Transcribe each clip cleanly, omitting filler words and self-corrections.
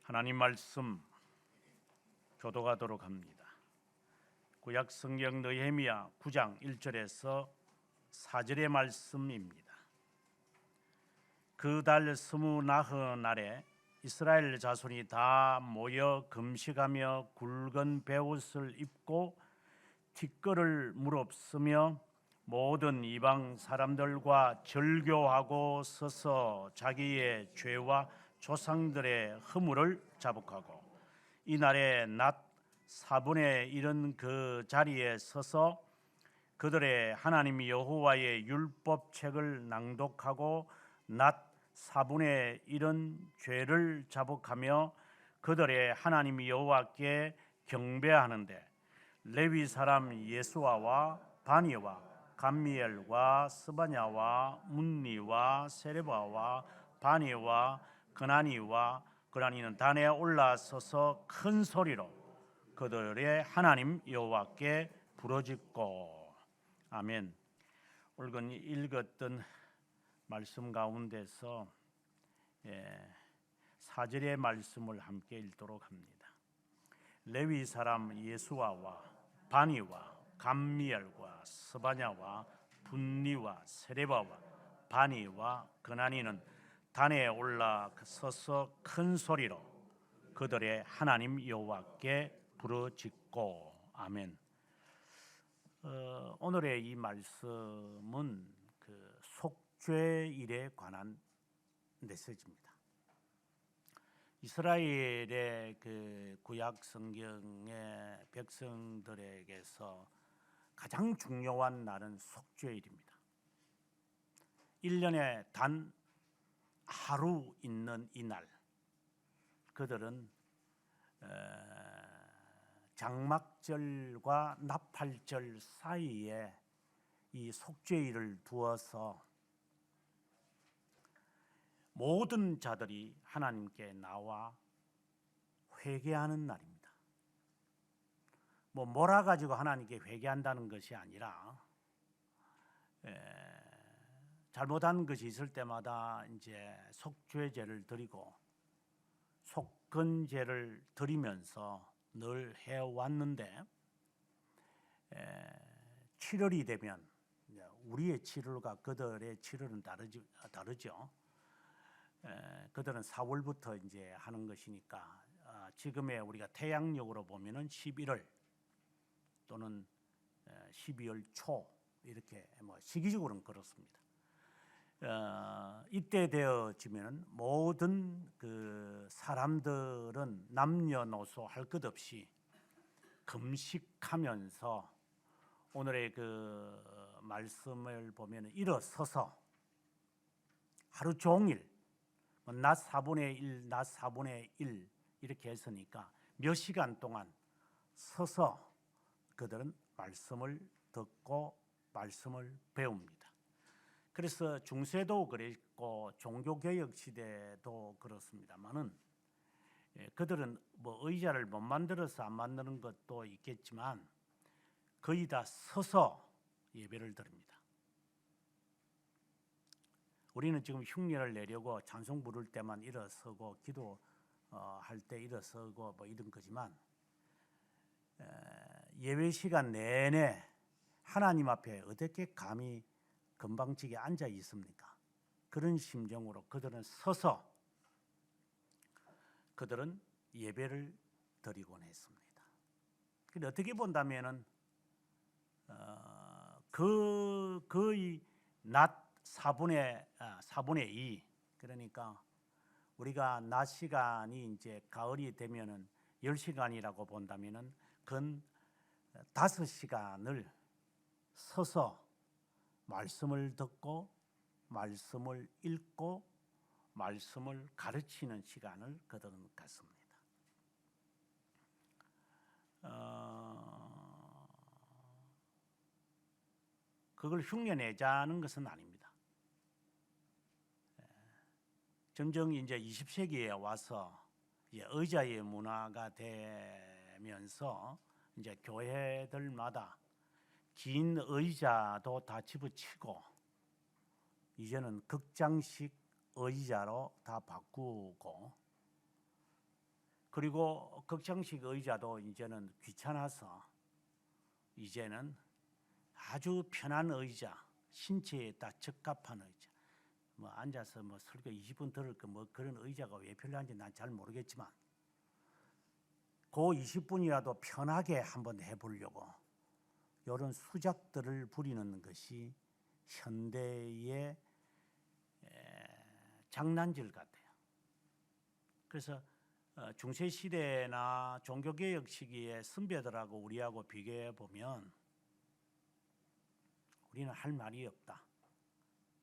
하나님 말씀 교독하도록 합니다. 구약 성경 느헤미야 9장 1절에서 4절의 말씀입니다. 그 달 스무 나흘날에 이스라엘 자손이 다 모여 금식하며 굵은 베옷을 입고 티끌을 무릅쓰며 모든 이방 사람들과 절교하고 서서 자기의 죄와 조상들의 허물을 자복하고 이날에 낮 4분의 1은 그 자리에 서서 그들의 하나님 여호와의 율법책을 낭독하고 낮 4분의 1은 죄를 자복하며 그들의 하나님 여호와께 경배하는데 레위 사람 예수아와 바니와 감미엘과 스바냐와 문니와 세레바와 바니와 그나니와 그나니는 단에 올라서서 큰 소리로 그들의 하나님 여호와께 부르짖고. 아멘. 오늘 읽었던 말씀 가운데서 4절의 말씀을 함께 읽도록 합니다. 레위 사람 예수아와 바니와 감미엘과 스바냐와 분니와 세레바와 바니와 그나니는 단에 올라서서 큰 소리로 그들의 하나님 여호와께 부르짖고. 아멘. 오늘의 이 말씀은 그 속죄일에 관한 메시지입니다. 이스라엘의 그 구약 성경의 백성들에게서 가장 중요한 날은 속죄일입니다. 1년에 단 하루 있는 이 날, 그들은 장막절과 나팔절 사이에 이 속죄일을 두어서 모든 자들이 하나님께 나와 회개하는 날입니다. 몰아가지고 하나님께 회개한다는 것이 아니라 잘못한 것이 있을 때마다 이제 속죄제를 드리고 속건제를 드리면서 늘 해왔는데 7월이 되면 우리의 7월과 그들의 7월은 다르죠. 그들은 4월부터 이제 하는 것이니까 지금의 우리가 태양력으로 보면은 11월 또는 12월 초 이렇게 시기적으로는 그렇습니다. 이때 되어지면 모든 그 사람들은 남녀노소 할 것 없이 금식하면서 오늘의 그 말씀을 보면 일어서서 하루 종일 낮 4분의 1, 낮 4분의 1 이렇게 했으니까 몇 시간 동안 서서 그들은 말씀을 듣고 말씀을 배웁니다. 그래서 중세도 그랬고 종교개혁 시대도 그렇습니다만은 그들은 의자를 못 만들어서 안 만드는 것도 있겠지만 거의 다 서서 예배를 드립니다. 우리는 지금 흉내를 내려고 찬송 부를 때만 일어서고 기도할 때 일어서고 이런 거지만 예배 시간 내내 하나님 앞에 어떻게 감히 건방지게 앉아 있습니까? 그런 심정으로 그들은 서서 그들은 예배를 드리곤 했습니다. 근데 어떻게 본다면은 거의 낮 4분의 2 그러니까 우리가 낮 시간이 이제 가을이 되면은 10시간이라고 본다면은 근 5시간을 서서 말씀을 듣고 말씀을 읽고 말씀을 가르치는 시간을 그들은 갖습니다. 그걸 흉내내자는 것은 아닙니다. 점점 이제 20세기에 와서 의자의 문화가 되면서 이제 교회들마다 긴 의자도 다 집어치고 이제는 극장식 의자로 다 바꾸고 그리고 극장식 의자도 이제는 귀찮아서 이제는 아주 편한 의자, 신체에 딱 적합한 의자, 뭐 앉아서 뭐 설교 20분 들을 거 뭐 그런 의자가 왜 필요한지 난 잘 모르겠지만 그 20분이라도 편하게 한번 해보려고 이런 수작들을 부리는 것이 현대의 장난질 같아요. 그래서 중세 시대나 종교개혁 시기의 선배들하고 우리하고 비교해 보면 우리는 할 말이 없다.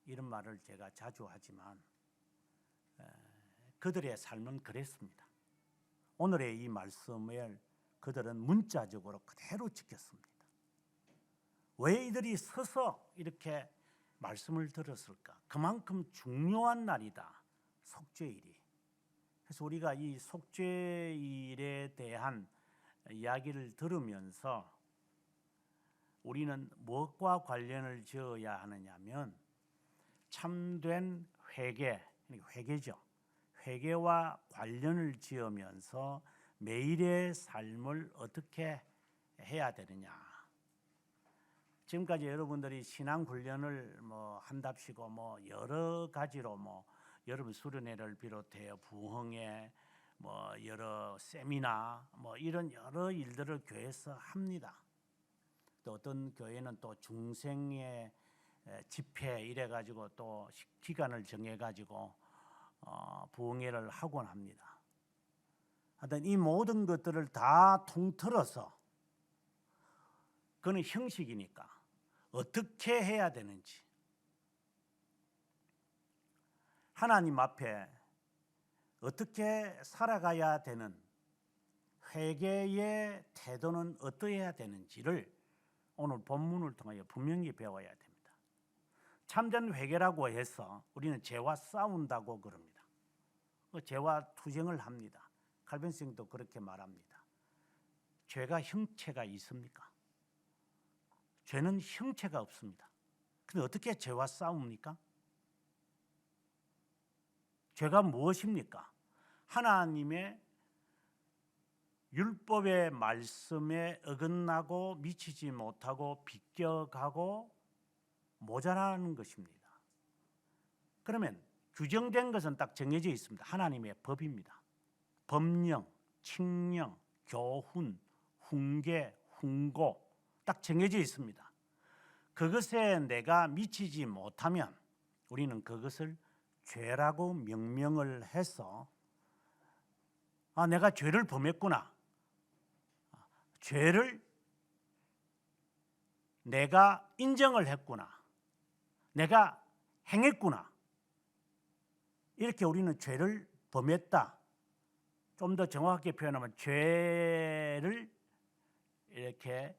이런 말을 제가 자주 하지만 그들의 삶은 그랬습니다. 오늘의 이 말씀을 그들은 문자적으로 그대로 지켰습니다. 왜 이들이 서서 이렇게 말씀을 들었을까? 그만큼 중요한 날이다. 속죄일이. 그래서 우리가 이 속죄일에 대한 이야기를 들으면서 우리는 무엇과 관련을 지어야 하느냐면 참된 회개, 회개죠. 회개와 관련을 지으면서 매일의 삶을 어떻게 해야 되느냐. 지금까지 여러분들이 신앙 훈련을 뭐 한답시고 뭐 여러 가지로 뭐 여러분 수련회를 비롯해 부흥회 뭐 여러 세미나 뭐 이런 여러 일들을 교회에서 합니다. 또 어떤 교회는 또 중생의 집회 이래 가지고 또 기간을 정해 가지고 부흥회를 하곤 합니다. 하여튼 이 모든 것들을 다 통틀어서 그는 형식이니까 어떻게 해야 되는지 하나님 앞에 어떻게 살아가야 되는 회개의 태도는 어떠해야 되는지를 오늘 본문을 통하여 분명히 배워야 됩니다. 참된 회개라고 해서 우리는 죄와 싸운다고 그럽니다. 죄와 투쟁을 합니다. 칼빈스도 그렇게 말합니다. 죄가 형체가 있습니까? 죄는 형체가 없습니다. 그런데 어떻게 죄와 싸웁니까? 죄가 무엇입니까? 하나님의 율법의 말씀에 어긋나고 미치지 못하고 비껴가고 모자라는 것입니다. 그러면 규정된 것은 딱 정해져 있습니다. 하나님의 법입니다. 법령, 칙령, 교훈, 훈계, 훈고 딱 정해져 있습니다. 그것에 내가 미치지 못하면 우리는 그것을 죄라고 명명을 해서 내가 죄를 범했구나. 죄를 내가 인정을 했구나. 내가 행했구나. 이렇게 우리는 죄를 범했다. 좀 더 정확하게 표현하면 죄를 이렇게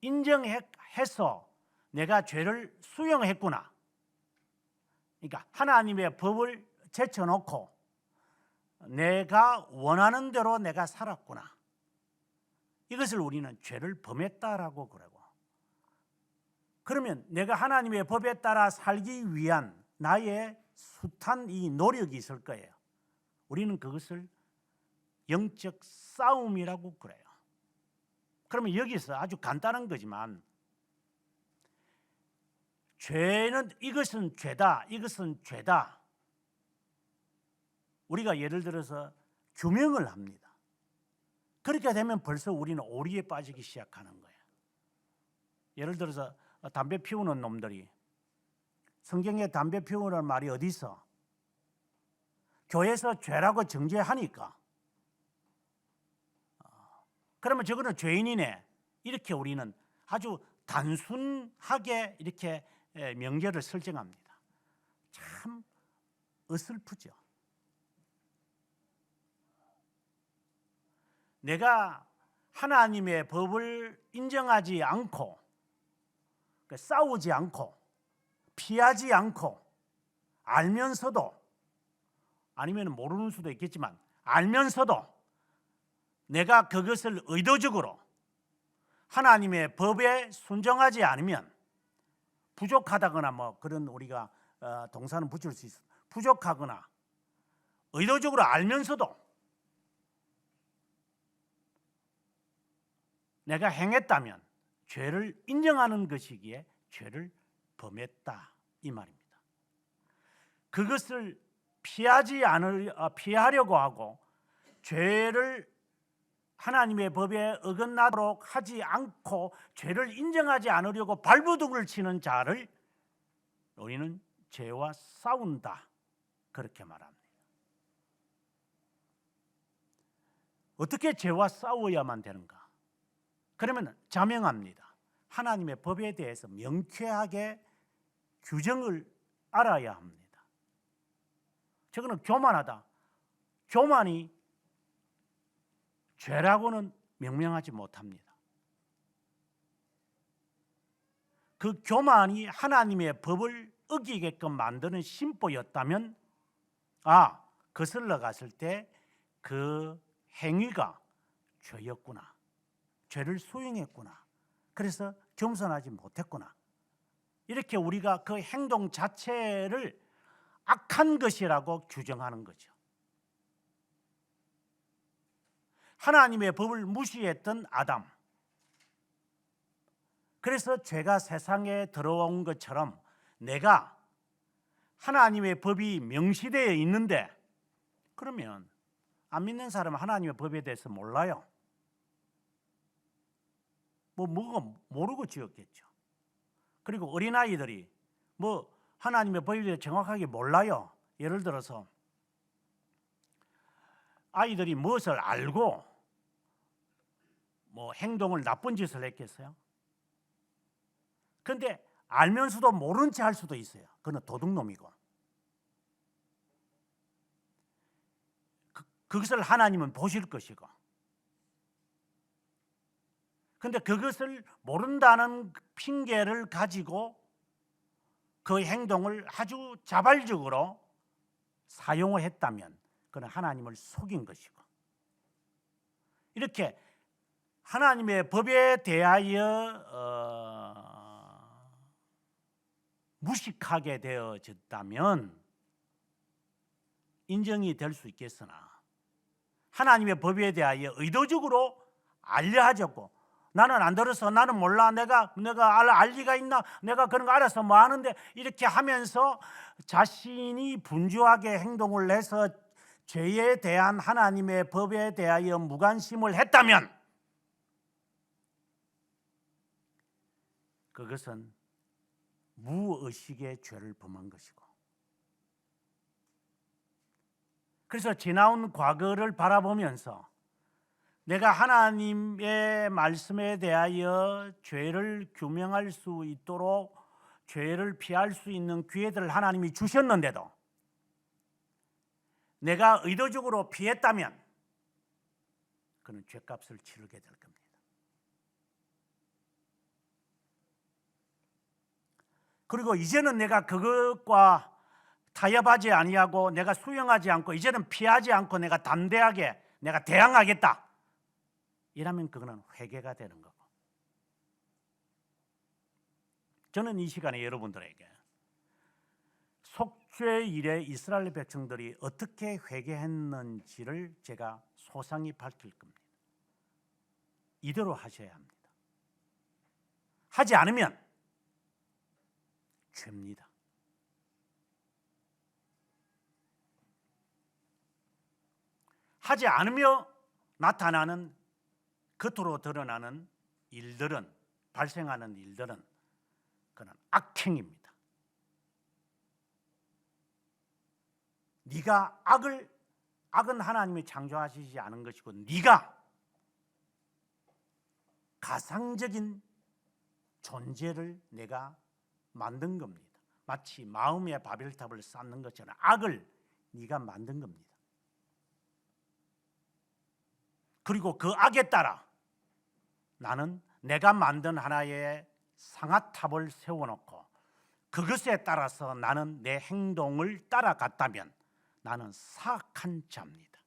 인정해서 내가 죄를 수용했구나. 그러니까 하나님의 법을 제쳐놓고 내가 원하는 대로 내가 살았구나. 이것을 우리는 죄를 범했다라고 그러고, 그러면 내가 하나님의 법에 따라 살기 위한 나의 숱한 이 노력이 있을 거예요. 우리는 그것을 영적 싸움이라고 그래요. 그러면 여기서 아주 간단한 거지만 죄는 이것은 죄다, 이것은 죄다. 우리가 예를 들어서 규명을 합니다. 그렇게 되면 벌써 우리는 오리에 빠지기 시작하는 거예요. 예를 들어서 담배 피우는 놈들이 성경에 담배 피우는 말이 어디 있어? 교회에서 죄라고 정죄하니까 그러면 저거는 죄인이네. 이렇게 우리는 아주 단순하게 이렇게 명제를 설정합니다. 참 어설프죠. 내가 하나님의 법을 인정하지 않고 싸우지 않고 피하지 않고 알면서도, 아니면 모르는 수도 있겠지만 알면서도 내가 그것을 의도적으로 하나님의 법에 순종하지 않으면 부족하다거나 뭐 그런 우리가 동사는 붙일 수 있어. 부족하거나 의도적으로 알면서도 내가 행했다면 죄를 인정하는 것이기에 죄를 범했다 이 말입니다. 그것을 피하려고 하고 죄를 하나님의 법에 어긋나도록 하지 않고 죄를 인정하지 않으려고 발버둥을 치는 자를 우리는 죄와 싸운다 그렇게 말합니다. 어떻게 죄와 싸워야만 되는가? 그러면 자명합니다. 하나님의 법에 대해서 명쾌하게 규정을 알아야 합니다. 저거는 교만하다. 교만이 죄라고는 명명하지 못합니다. 그 교만이 하나님의 법을 어기게끔 만드는 심보였다면 거슬러 갔을 때 그 행위가 죄였구나. 죄를 수행했구나. 그래서 겸손하지 못했구나. 이렇게 우리가 그 행동 자체를 악한 것이라고 규정하는 거죠. 하나님의 법을 무시했던 아담. 그래서 죄가 세상에 들어온 것처럼 내가 하나님의 법이 명시되어 있는데 그러면 안 믿는 사람은 하나님의 법에 대해서 몰라요. 뭐가 모르고 지었겠죠. 그리고 어린아이들이 하나님의 법에 대해 정확하게 몰라요. 예를 들어서 아이들이 무엇을 알고 행동을 나쁜 짓을 했겠어요? 그런데 알면서도 모른 채 할 수도 있어요. 그건 도둑놈이고. 그것을 하나님은 보실 것이고. 그런데 그것을 모른다는 핑계를 가지고 그 행동을 아주 자발적으로 사용을 했다면 그는 하나님을 속인 것이고. 이렇게 하나님의 법에 대하여 무식하게 되어졌다면 인정이 될 수 있겠으나 하나님의 법에 대하여 의도적으로 알려하셨고 나는 안 들어서 나는 몰라 내가 알 리가 있나 내가 그런 거 알아서 뭐 하는데 이렇게 하면서 자신이 분주하게 행동을 해서 죄에 대한 하나님의 법에 대하여 무관심을 했다면 그것은 무의식의 죄를 범한 것이고 그래서 지나온 과거를 바라보면서 내가 하나님의 말씀에 대하여 죄를 규명할 수 있도록 죄를 피할 수 있는 기회들을 하나님이 주셨는데도 내가 의도적으로 피했다면 그는 죄값을 치르게 될 겁니다. 그리고 이제는 내가 그것과 타협하지 아니하고 내가 수용하지 않고 이제는 피하지 않고 내가 담대하게 내가 대항하겠다. 이라면 그거는 회개가 되는 거고. 저는 이 시간에 여러분들에게 속죄 이래 이스라엘 백성들이 어떻게 회개했는지를 제가 소상히 밝힐 겁니다. 이대로 하셔야 합니다. 하지 않으면 죄입니다. 하지 않으며 나타나는 겉으로 드러나는 일들은 발생하는 일들은 그는 악행입니다. 네가 악은 하나님이 창조하시지 않은 것이고 네가 가상적인 존재를 내가 만든 겁니다. 마치 마음의 바벨탑을 쌓는 것처럼 악을 네가 만든 겁니다. 그리고 그 악에 따라 나는 내가 만든 하나의 상아탑을 세워놓고 그것에 따라서 나는 내 행동을 따라갔다면 나는 사악한 자입니다.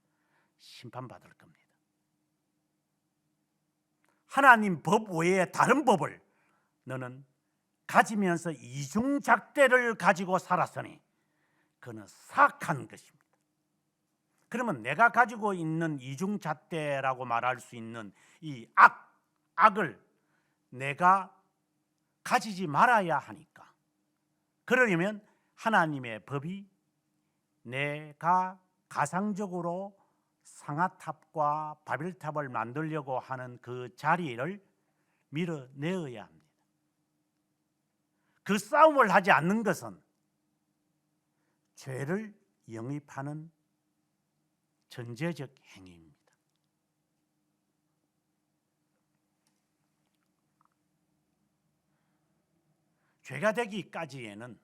심판받을 겁니다. 하나님 법 외에 다른 법을 너는 가지면서 이중잣대를 가지고 살았으니 그는 사악한 것입니다. 그러면 내가 가지고 있는 이중잣대라고 말할 수 있는 이 악을 내가 가지지 말아야 하니까. 그러려면 하나님의 법이 내가 가상적으로 상아탑과 바벨탑을 만들려고 하는 그 자리를 밀어내어야 합니다. 그 싸움을 하지 않는 것은 죄를 영입하는 전제적 행위입니다. 죄가 되기까지에는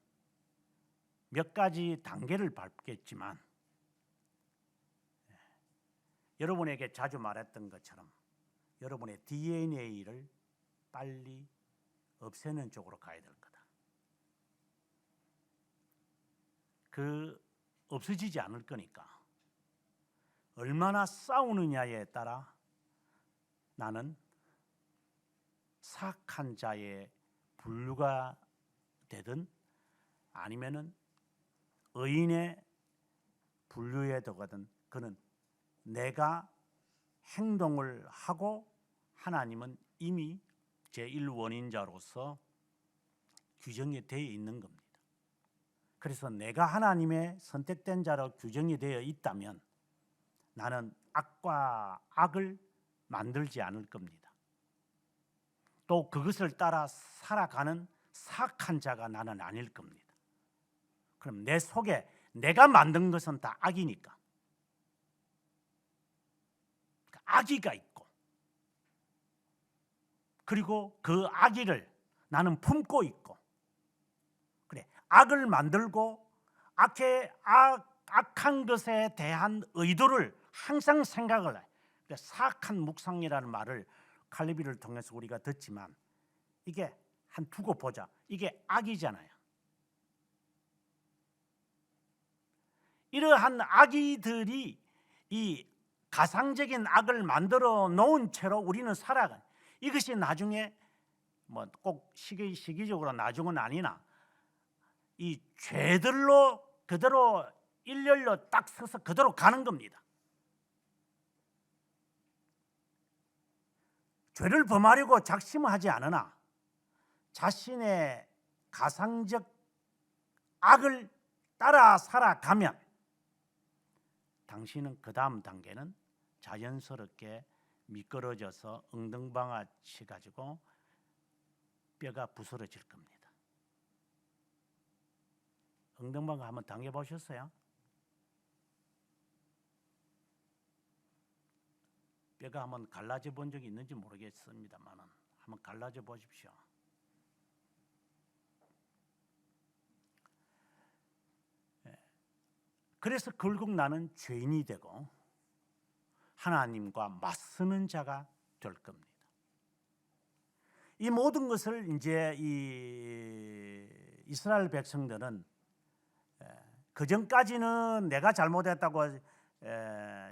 몇 가지 단계를 밟겠지만 여러분에게 자주 말했던 것처럼 여러분의 DNA를 빨리 없애는 쪽으로 가야 될 거다. 없어지지 않을 거니까 얼마나 싸우느냐에 따라 나는 사악한 자의 분류가 되든 아니면은 의인의 분류에 들어가든 그는 내가 행동을 하고 하나님은 이미 제1원인자로서 규정이 되어 있는 겁니다. 그래서 내가 하나님의 선택된 자로 규정이 되어 있다면 나는 악과 악을 만들지 않을 겁니다. 또 그것을 따라 살아가는 사악한 자가 나는 아닐 겁니다. 그럼 내 속에 내가 만든 것은 다 악이니까 악의가 있고 그리고 그 악의를 나는 품고 있고 그래 악을 만들고 악한 것에 대한 의도를 항상 생각을 해. 사악한 묵상이라는 말을 칼리비를 통해서 우리가 듣지만 이게 한 두고 보자. 이게 악이잖아요. 이러한 악의들이 이 가상적인 악을 만들어 놓은 채로 우리는 살아가. 이것이 나중에 뭐 꼭 시기적으로 나중은 아니나 이 죄들로 그대로 일렬로 딱 서서 그대로 가는 겁니다. 죄를 범하려고 작심하지 않으나 자신의 가상적 악을 따라 살아가면 당신은 그 다음 단계는 자연스럽게 미끄러져서 엉덩방아 치가지고 뼈가 부스러질 겁니다. 엉덩방아 한번 당해보셨어요? 뼈가 한번 갈라져 본 적이 있는지 모르겠습니다만 한번 갈라져 보십시오. 그래서 결국 나는 죄인이 되고 하나님과 맞서는 자가 될 겁니다. 이 모든 것을 이제 이 이스라엘 백성들은 그 전까지는 내가 잘못했다고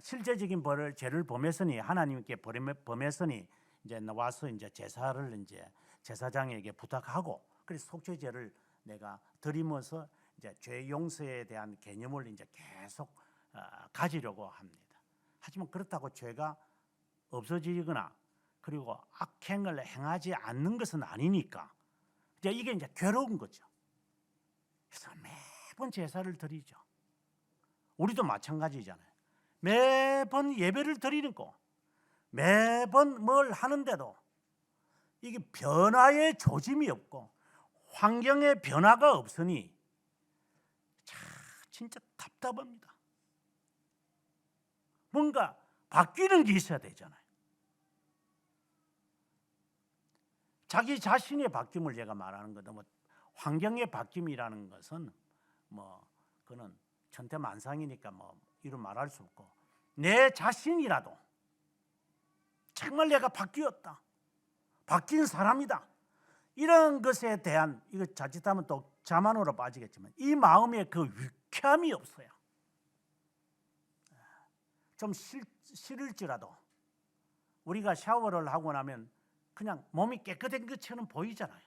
실제적인 죄를 범했으니 하나님께 범했으니 이제 나와서 이제 제사를 이제 제사장에게 부탁하고 그래서 속죄제를 내가 드리면서 이제 죄 용서에 대한 개념을 이제 계속 가지려고 합니다. 하지만 그렇다고 죄가 없어지거나 그리고 악행을 행하지 않는 것은 아니니까 이게 이제 괴로운 거죠. 그래서 매번 제사를 드리죠. 우리도 마찬가지잖아요. 매번 예배를 드리는 거, 매번 뭘 하는데도 이게 변화의 조짐이 없고 환경의 변화가 없으니 진짜 답답합니다. 뭔가 바뀌는 게 있어야 되잖아요. 자기 자신의 바뀜을 제가 말하는 거다. 뭐 환경의 바뀜이라는 것은 뭐 그는 천태만상이니까 뭐 이루 말할 수 없고 내 자신이라도 정말 내가 바뀌었다. 바뀐 사람이다. 이런 것에 대한 이거 자칫하면 또 자만으로 빠지겠지만 이 마음에 그 유쾌함이 없어요. 좀 싫을지라도 우리가 샤워를 하고 나면 그냥 몸이 깨끗한 것처럼 보이잖아요.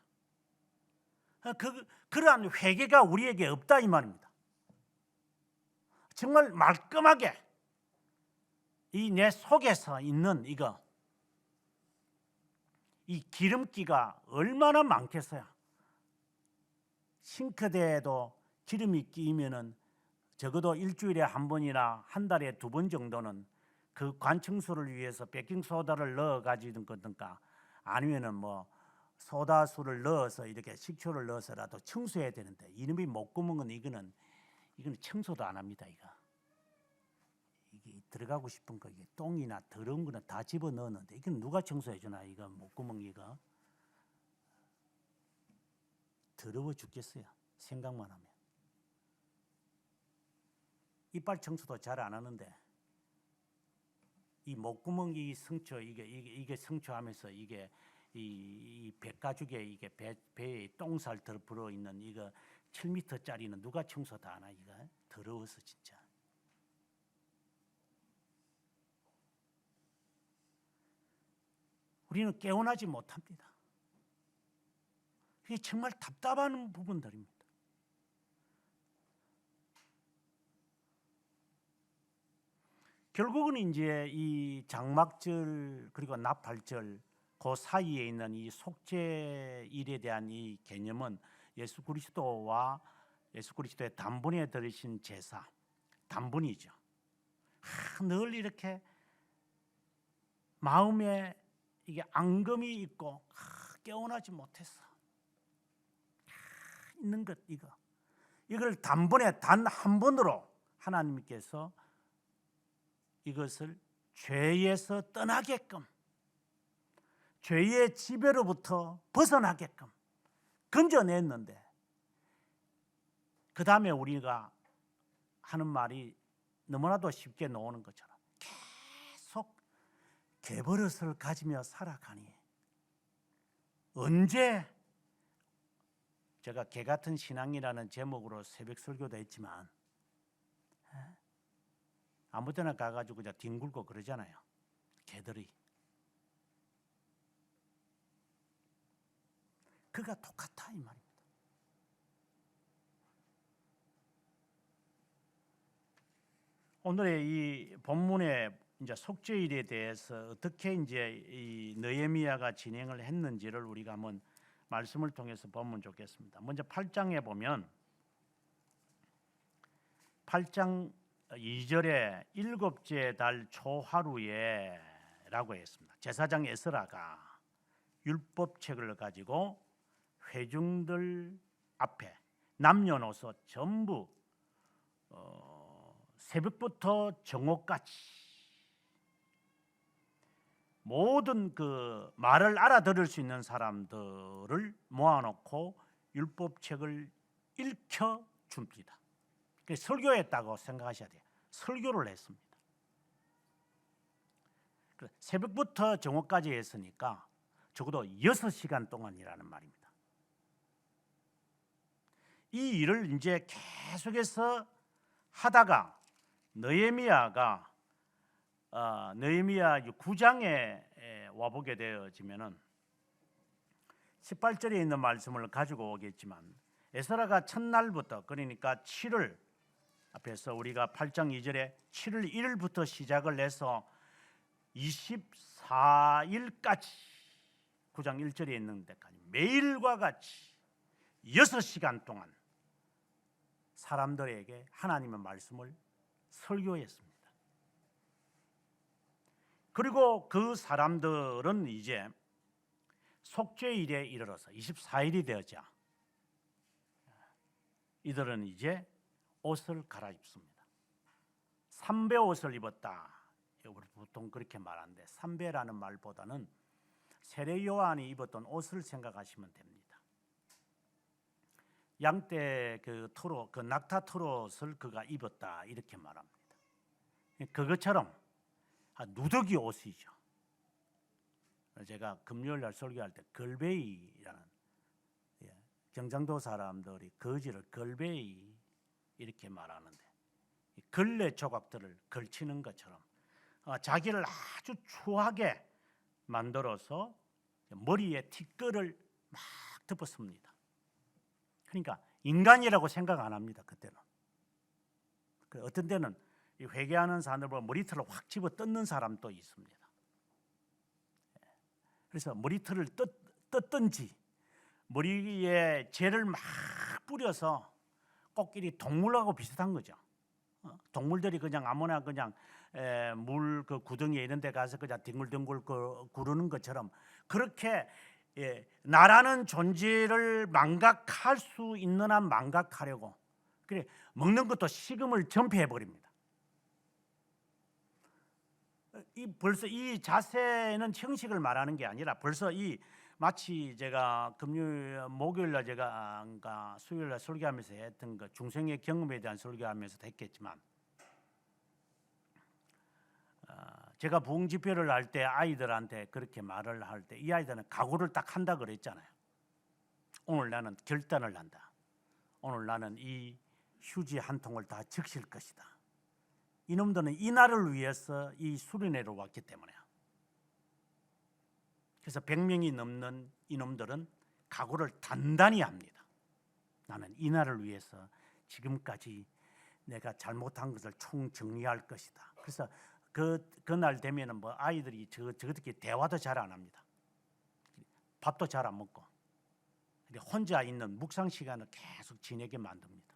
그러한 회개가 우리에게 없다 이 말입니다. 정말 말끔하게 이 내 속에서 있는 이거 이 기름기가 얼마나 많겠어요. 싱크대에도 기름이 끼면은 적어도 일주일에 한 번이나 한 달에 2번 정도는 그 관청소를 위해서 베킹소다를 넣어 가지든가 아니면은 뭐 소다수를 넣어서 이렇게 식초를 넣어서라도 청소해야 되는데, 이놈이 목구멍은 이거는 청소도 안 합니다. 이게 들어가고 싶은 거, 이게 똥이나 더러운 거는 다 집어 넣었는데 이건 누가 청소해 주나? 이거 목구멍 이거 더러워 죽겠어요. 생각만 하면. 이빨 청소도 잘 안 하는데 이 목구멍 이 성초 이게 성초하면서 이게 이 배가죽에 이게 배에 똥살 들어 있는 이거 7m짜리는 누가 청소 다 하나? 이거 더러워서 진짜. 우리는 깨어나지 못합니다. 이게 정말 답답한 부분들입니다. 결국은 이제 이 장막절 그리고 나팔절 그 사이에 있는 이 속죄일에 대한 이 개념은 예수 그리스도와 예수 그리스도의 단번에 들으신 제사, 단번이죠. 늘 이렇게 마음에 이게 앙금이 있고 깨어나지 못했어. 있는 것 이걸 단번에 단 한 번으로 하나님께서 이것을 죄에서 떠나게끔, 죄의 지배로부터 벗어나게끔 건져냈는데, 그 다음에 우리가 하는 말이 너무나도 쉽게 나오는 것처럼 계속 개버릇을 가지며 살아가니 언제, 제가 개 같은 신앙이라는 제목으로 새벽 설교도 했지만 아무 데나 가가지고 그냥 뒹굴고 그러잖아요. 개들이. 그가 똑같아 이 말입니다. 오늘의 이 본문의 이제 속죄일에 대해서 어떻게 이제 이 느헤미야가 진행을 했는지를 우리가 한번 말씀을 통해서 보면 좋겠습니다. 먼저 8장에 보면 8장 2절에 일곱째 달 초하루에 라고 했습니다. 제사장 에스라가 율법책을 가지고 회중들 앞에 남녀노소 전부 새벽부터 정오까지 모든 그 말을 알아들을 수 있는 사람들을 모아놓고 율법책을 읽혀 줍니다. 설교했다고 생각하셔야 돼요. 설교를 했습니다. 새벽부터 정오까지 했으니까 적어도 6시간 동안이라는 말입니다. 이 일을 이제 계속해서 하다가 느헤미야가 느헤미야 9장에 와보게 되어지면은 18절에 있는 말씀을 가지고 오겠지만, 에스라가 첫날부터, 그러니까 7월 앞에서 우리가 8장 2절에 7월 1일부터 시작을 해서 24일까지 9장 1절에 있는 데까지 매일과 같이 6시간 동안 사람들에게 하나님의 말씀을 설교했습니다. 그리고 그 사람들은 이제 속죄일에 이르러서 24일이 되었자 이들은 이제 옷을 갈아입습니다. 삼배 옷을 입었다. 보통 그렇게 말하는데, 삼배라는 말보다는 세례 요한이 입었던 옷을 생각하시면 됩니다. 양떼 그 털옷, 그 낙타 털옷을 그가 입었다 이렇게 말합니다. 그것처럼 누더기 옷이죠. 제가 금요일 날 설교할 때 걸베이라는, 경상도 사람들이 거지를 걸베이 이렇게 말하는데, 걸레 조각들을 걸치는 것처럼 자기를 아주 추하게 만들어서 머리에 티끌을 막 덮었습니다. 그러니까 인간이라고 생각 안 합니다. 그때는. 어떤 때는 회개하는 사람들 보면 머리털을 확 집어 뜯는 사람도 있습니다. 그래서 머리털을 뜯든지 머리에 재를 막 뿌려서 코끼리 동물하고 비슷한 거죠. 동물들이 그냥 아무나 그냥 물 그 구덩이 이런 데 가서 그냥 뒹굴뒹굴 구르는 것처럼 그렇게 나라는 존재를 망각할 수 있는 한 망각하려고 그래 먹는 것도 식음을 전폐해 버립니다. 벌써 이 자세는 형식을 말하는 게 아니라 벌써 이 마치 제가 목요일날 제가 수요일날 설교하면서 했던 그 중생의 경험에 대한 설교하면서도 했겠지만 제가 부흥 집회를 할 때 아이들한테 그렇게 말을 할 때 이 아이들은 각오를 딱 한다 그랬잖아요. 오늘 나는 결단을 한다. 오늘 나는 이 휴지 한 통을 다 적실 것이다. 이놈들은 이 날을 위해서 이 수련회로 왔기 때문에요. 그래서 100명이 넘는 이놈들은 각오를 단단히 합니다. 나는 이 날을 위해서 지금까지 내가 잘못한 것을 총정리할 것이다. 그래서 그날 되면은 뭐 아이들이 저렇게 대화도 잘 안 합니다. 밥도 잘 안 먹고 혼자 있는 묵상 시간을 계속 지내게 만듭니다.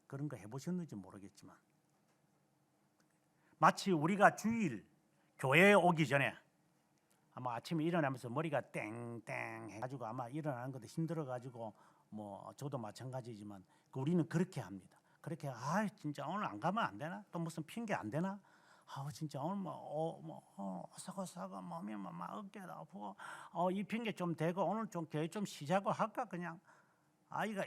그런 거 해보셨는지 모르겠지만 마치 우리가 주일 교회에 오기 전에 아마 아침에 일어나면서 머리가 땡땡 해가지고 아마 일어나는 것도 힘들어가지고 뭐 저도 마찬가지지만 우리는 그렇게 합니다. 그렇게 진짜 오늘 안 가면 안 되나? 또 무슨 핑계 안 되나? 진짜 오늘 오사고사고 몸이 막 어깨도 아프고 이 핑계 좀 대고 오늘 좀 교회 좀 쉬자고 할까 그냥.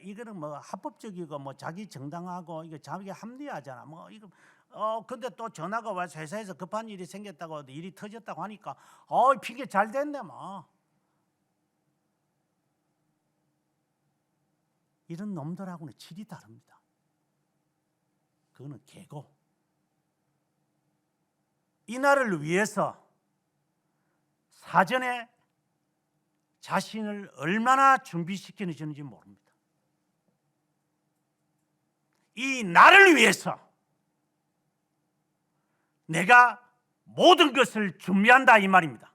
이거는 뭐 합법적이고 뭐 자기 정당하고 이거 자기 합리화하잖아. 뭐 이거 근데 또 전화가 와서 회사에서 급한 일이 생겼다고 일이 터졌다고 하니까 핑계 잘 됐네 뭐. 이런 놈들하고는 질이 다릅니다. 그거는 개고. 이 날을 위해서 사전에 자신을 얼마나 준비시키는지 모릅니다. 이 날을 위해서 내가 모든 것을 준비한다 이 말입니다.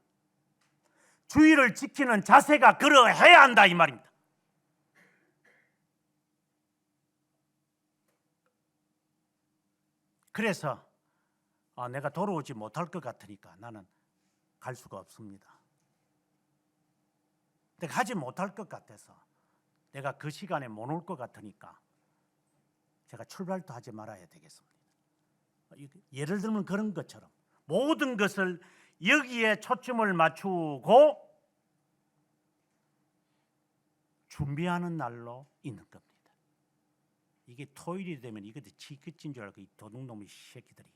주의를 지키는 자세가 그러해야 한다 이 말입니다. 그래서 내가 돌아오지 못할 것 같으니까 나는 갈 수가 없습니다. 내가 하지 못할 것 같아서 내가 그 시간에 못 올 것 같으니까 제가 출발도 하지 말아야 되겠습니다. 예를 들면 그런 것처럼 모든 것을 여기에 초점을 맞추고 준비하는 날로 있는 겁니다. 이게 토요일이 되면 이것도 지긋진 줄 알고 이 도둑놈의 새끼들이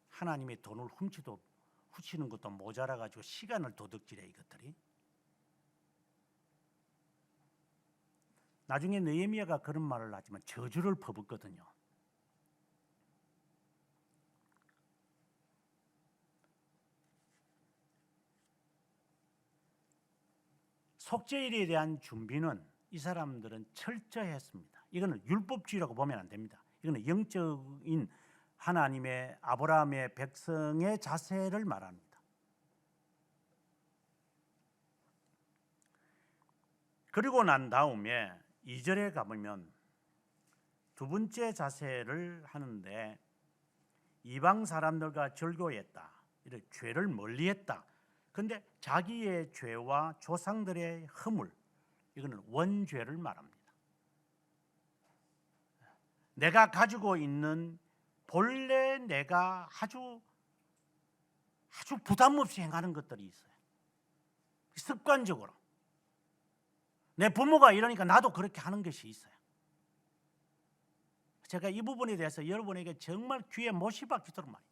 하나님의 돈을 훔치는 것도 모자라가지고 시간을 도둑질해 이것들이. 나중에 느헤미야가 그런 말을 하지만 저주를 퍼붓거든요. 속죄일에 대한 준비는 이 사람들은 철저했습니다. 이거는 율법주의라고 보면 안 됩니다. 이거는 영적인 하나님의 아브라함의 백성의 자세를 말합니다. 그리고 난 다음에 2절에 가보면 두 번째 자세를 하는데 이방 사람들과 절교했다. 이렇게 죄를 멀리했다. 근데 자기의 죄와 조상들의 허물, 이거는 원죄를 말합니다. 내가 가지고 있는 본래 내가 아주 부담 없이 행하는 것들이 있어요. 습관적으로. 내 부모가 이러니까 나도 그렇게 하는 것이 있어요. 제가 이 부분에 대해서 여러분에게 정말 귀에 못이 박히도록 말해요.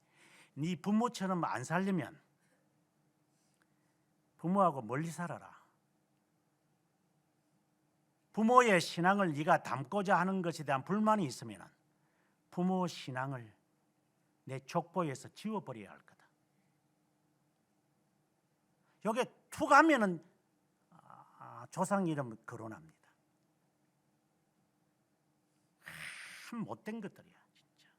네 부모처럼 안 살려면 부모하고 멀리 살아라. 부모의 신앙을 네가 담고자 하는 것에 대한 불만이 있으면 부모 신앙을 내 족보에서 지워버려야 할 거다. 여기에 툭 하면은 조상 이름 거론합니다. 참 못된 것들이야 진짜.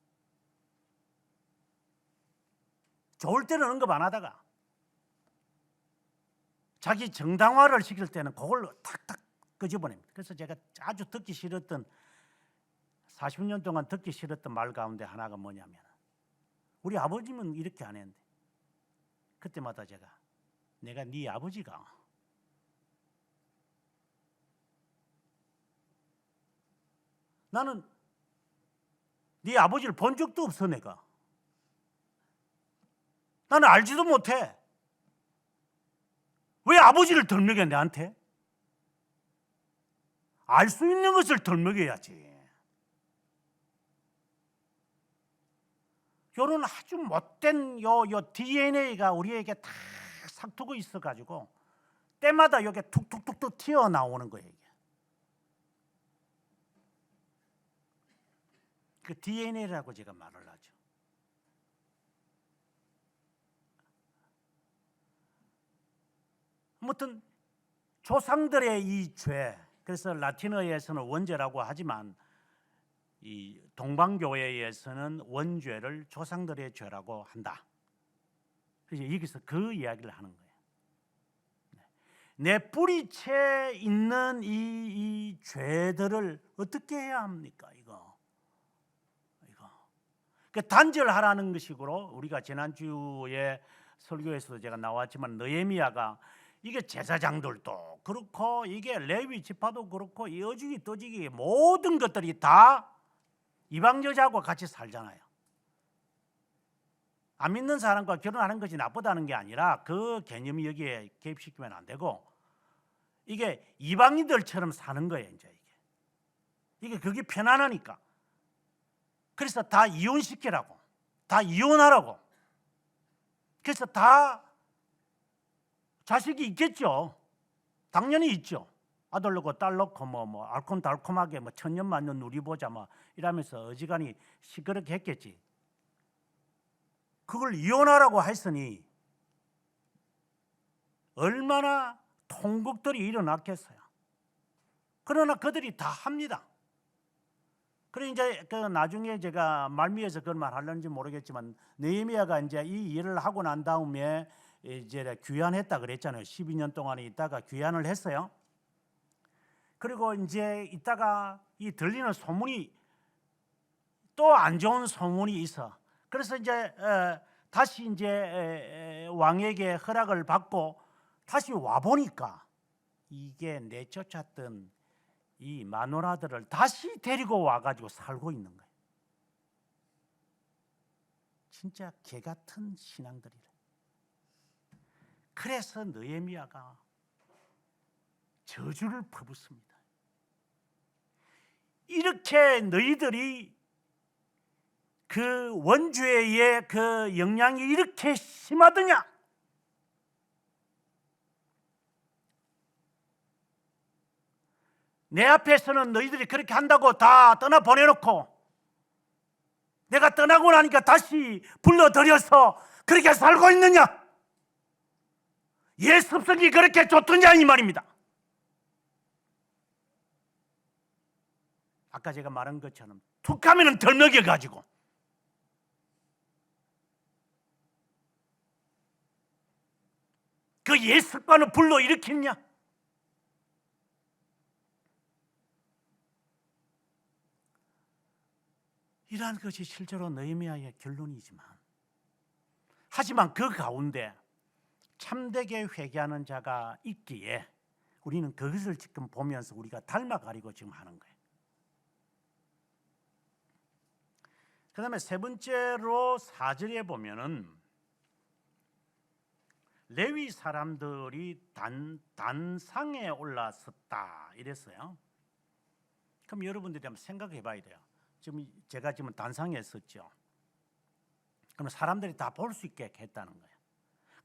좋을 때는 언급 안 하다가 자기 정당화를 시킬 때는 그걸로 탁탁 끄집어냅니다. 그래서 제가 아주 듣기 싫었던 40년 동안 듣기 싫었던 말 가운데 하나가 뭐냐면 우리 아버님은 이렇게 안 했는데 그때마다 제가 내가 네 아버지가 나는 네 아버지를 본 적도 없어. 내가 나는 알지도 못해. 왜 아버지를 덜먹여 내한테? 알 수 있는 것을 덜먹여야지. 요런 아주 못된 요 DNA가 우리에게 다 삭두고 있어가지고 때마다 이게 툭툭툭툭 튀어나오는 거예요. 이게. 그 DNA라고 제가 말을 하죠. 아무튼 조상들의 이 죄, 그래서 라틴어에서는 원죄라고 하지만 이 동방교회에서는 원죄를 조상들의 죄라고 한다. 그래서 여기서 그 이야기를 하는 거예요. 내 뿌리채 있는 이 죄들을 어떻게 해야 합니까? 이거 단절하라는 것이고, 우리가 지난주에 설교에서도 제가 나왔지만 느헤미야가 이게 제사장들도 그렇고 이게 레위 지파도 그렇고 이 어지기 떠지기 모든 것들이 다 이방 여자하고 같이 살잖아요. 안 믿는 사람과 결혼하는 것이 나쁘다는 게 아니라 그 개념이 여기에 개입시키면 안 되고 이게 이방인들처럼 사는 거예요. 이게 그게 편안하니까. 그래서 다 이혼시키라고, 다 이혼하라고. 그래서 다 자식이 있겠죠. 당연히 있죠. 아들 낳고 딸 낳고 뭐 알콩달콩하게 뭐 천년만년 누리 보자 뭐 이러면서 어지간히 시끄럽게 했겠지. 그걸 이혼하라고 했으니 얼마나 통곡들이 일어났겠어요. 그러나 그들이 다 합니다. 그래 이제 그 나중에 제가 말미에서 그런 말 하려는지 모르겠지만 느헤미야가 이제 이 일을 하고 난 다음에 이제 귀환했다 그랬잖아요. 12년 동안 있다가 귀환을 했어요. 그리고 이제 있다가 이 들리는 소문이 또 안 좋은 소문이 있어. 그래서 이제 다시 이제 왕에게 허락을 받고 다시 와 보니까 이게 내쫓았던 이 마누라들을 다시 데리고 와가지고 살고 있는 거예요. 진짜 개 같은 신앙들이래. 그래서 느헤미야가 저주를 퍼붓습니다. 이렇게 너희들이 그 원죄의 그 영향이 이렇게 심하더냐? 내 앞에서는 너희들이 그렇게 한다고 다 떠나 보내놓고 내가 떠나고 나니까 다시 불러들여서 그렇게 살고 있느냐? 옛 습성이 그렇게 좋더냐 이 말입니다. 아까 제가 말한 것처럼 툭 하면은 덜먹여가지고 그 옛 습관을 불러일으키느냐? 이러한 것이 실제로 느헤미야의 결론이지만, 하지만 그 가운데 참되게 회개하는 자가 있기에 우리는 그것을 지금 보면서 우리가 닮아가려고 지금 하는 거예요. 그 다음에 세 번째로 4절에 보면은 레위 사람들이 단상에 올라섰다 이랬어요. 그럼 여러분들이 한번 생각해 봐야 돼요. 지금 제가 지금 단상에 섰죠. 그럼 사람들이 다 볼 수 있게 했다는 거예요.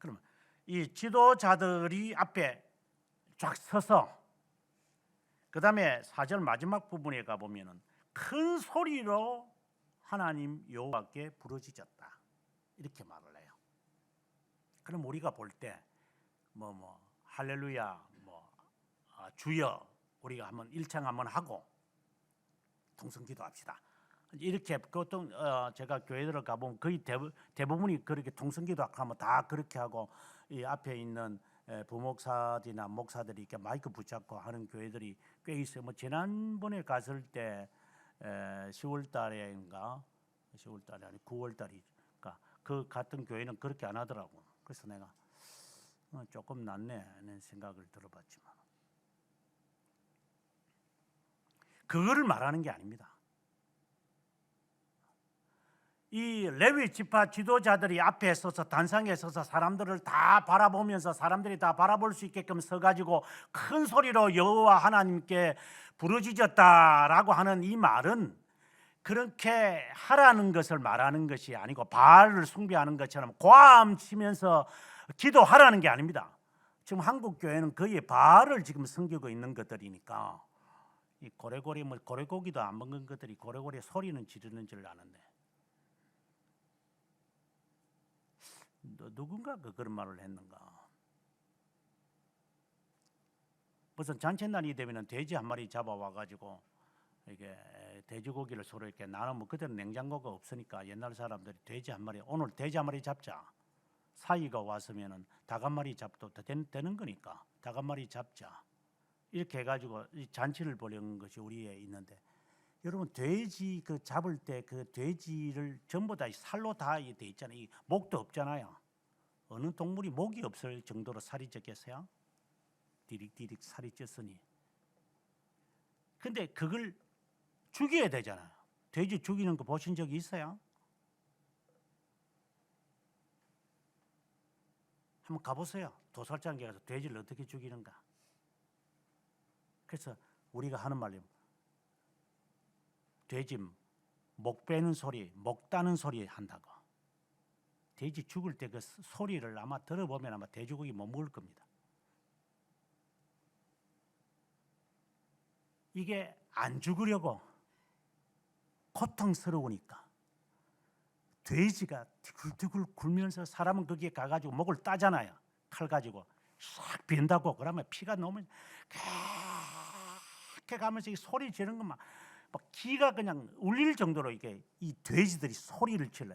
그러면 이 지도자들이 앞에 쫙 서서 그 다음에 4절 마지막 부분에 가보면은 큰 소리로 하나님 여호와께 부르짖었다 이렇게 말을 해요. 그럼 우리가 볼 때 할렐루야 주여 우리가 한번 일창 한번 하고 통성기도 합시다. 이렇게 보통 제가 교회들을 가보면 거의 대부분이 그렇게 통성기도 하면 다 그렇게 하고 이 앞에 있는 부목사들이나 목사들이 이렇게 마이크 붙잡고 하는 교회들이 꽤 있어요. 뭐 지난번에 갔을 때 10월 달에인가 10월 달이 아니 9월 달이니까 그 같은 교회는 그렇게 안 하더라고. 그래서 내가 조금 낫네 하는 생각을 들어봤지만 그거를 말하는 게 아닙니다. 이 레위 지파 지도자들이 앞에 서서 단상에 서서 사람들을 다 바라보면서 사람들이 다 바라볼 수 있게끔 서가지고 큰 소리로 여호와 하나님께 부르짖었다라고 하는 이 말은 그렇게 하라는 것을 말하는 것이 아니고 바알을 숭배하는 것처럼 고함치면서 기도하라는 게 아닙니다. 지금 한국 교회는 거의 바알을 지금 섬기고 있는 것들이니까 이 고래고래 뭐 고래고기도 안 먹는 것들이 고래고래 소리는 지르는 줄 아는데 누군가 그런 말을 했는가? 무슨 잔칫날이 되면은 돼지 한 마리 잡아와 가지고 이게 돼지고기를 서로 이렇게 나누면 그때는 냉장고가 없으니까 옛날 사람들이 돼지 한 마리 오늘 돼지 한 마리 잡자. 사이가 왔으면은 닭 한 마리 잡도 되는 거니까 닭 한 마리 잡자. 이렇게 해가지고 이 잔치를 벌이는 것이 우리에 있는데 여러분 돼지 그 잡을 때 그 돼지를 전부 다 살로 다 돼 있잖아요. 이 목도 없잖아요. 어느 동물이 목이 없을 정도로 살이 쪘겠어요? 디릭디릭 살이 쪘으니. 근데 그걸 죽여야 되잖아요. 돼지 죽이는 거 보신 적이 있어요? 한번 가보세요. 도살장에 가서 돼지를 어떻게 죽이는가. 그래서 우리가 하는 말이 돼지 목 빼는 소리, 목 따는 소리 한다고. 돼지 죽을 때 그 소리를 아마 들어보면 아마 돼지고기 못 먹을 겁니다. 이게 안 죽으려고 고통스러우니까 돼지가 티굴티굴 굴면서 사람은 거기에 가가지고 목을 따잖아요. 칼 가지고 싹 빈다고. 그러면 피가 너무 그렇게 가면서 이 소리 지르는 것만 막 기가 그냥 울릴 정도로 이게 이 돼지들이 소리를 질러.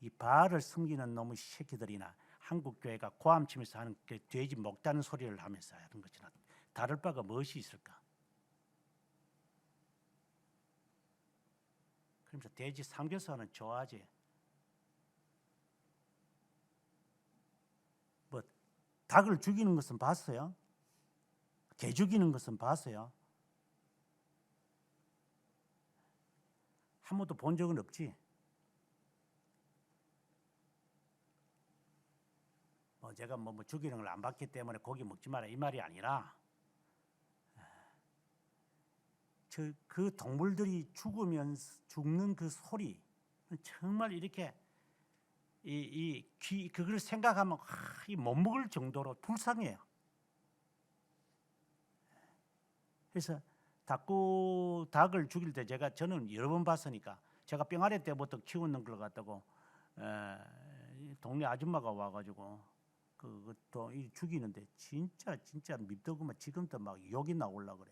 이 바알을 섬기는 놈의 새끼들이나 한국 교회가 고함치면서 하는 그 돼지 목 따는 소리를 하면서 하는 것이나 다를 바가 무엇이 있을까? 그러면서 돼지 삼겹살은 좋아하지. 뭐 닭을 죽이는 것은 봤어요? 개 죽이는 것은 봤어요? 한 번도 본 적은 없지. 제가 뭐 죽이는 걸 안 봤기 때문에 고기 먹지 마라 이 말이 아니라 그 동물들이 죽는 그 소리 정말 이렇게 그걸 생각하면 못 먹을 정도로 불쌍해요. 그래서 닭을 죽일 때 저는 여러 번 봤으니까 제가 병아리 때부터 키우는 걸 갖다고 동네 아줌마가 와가지고 그것도 죽이는데 진짜 밉더구만. 지금도 막 욕이 나올라 그래.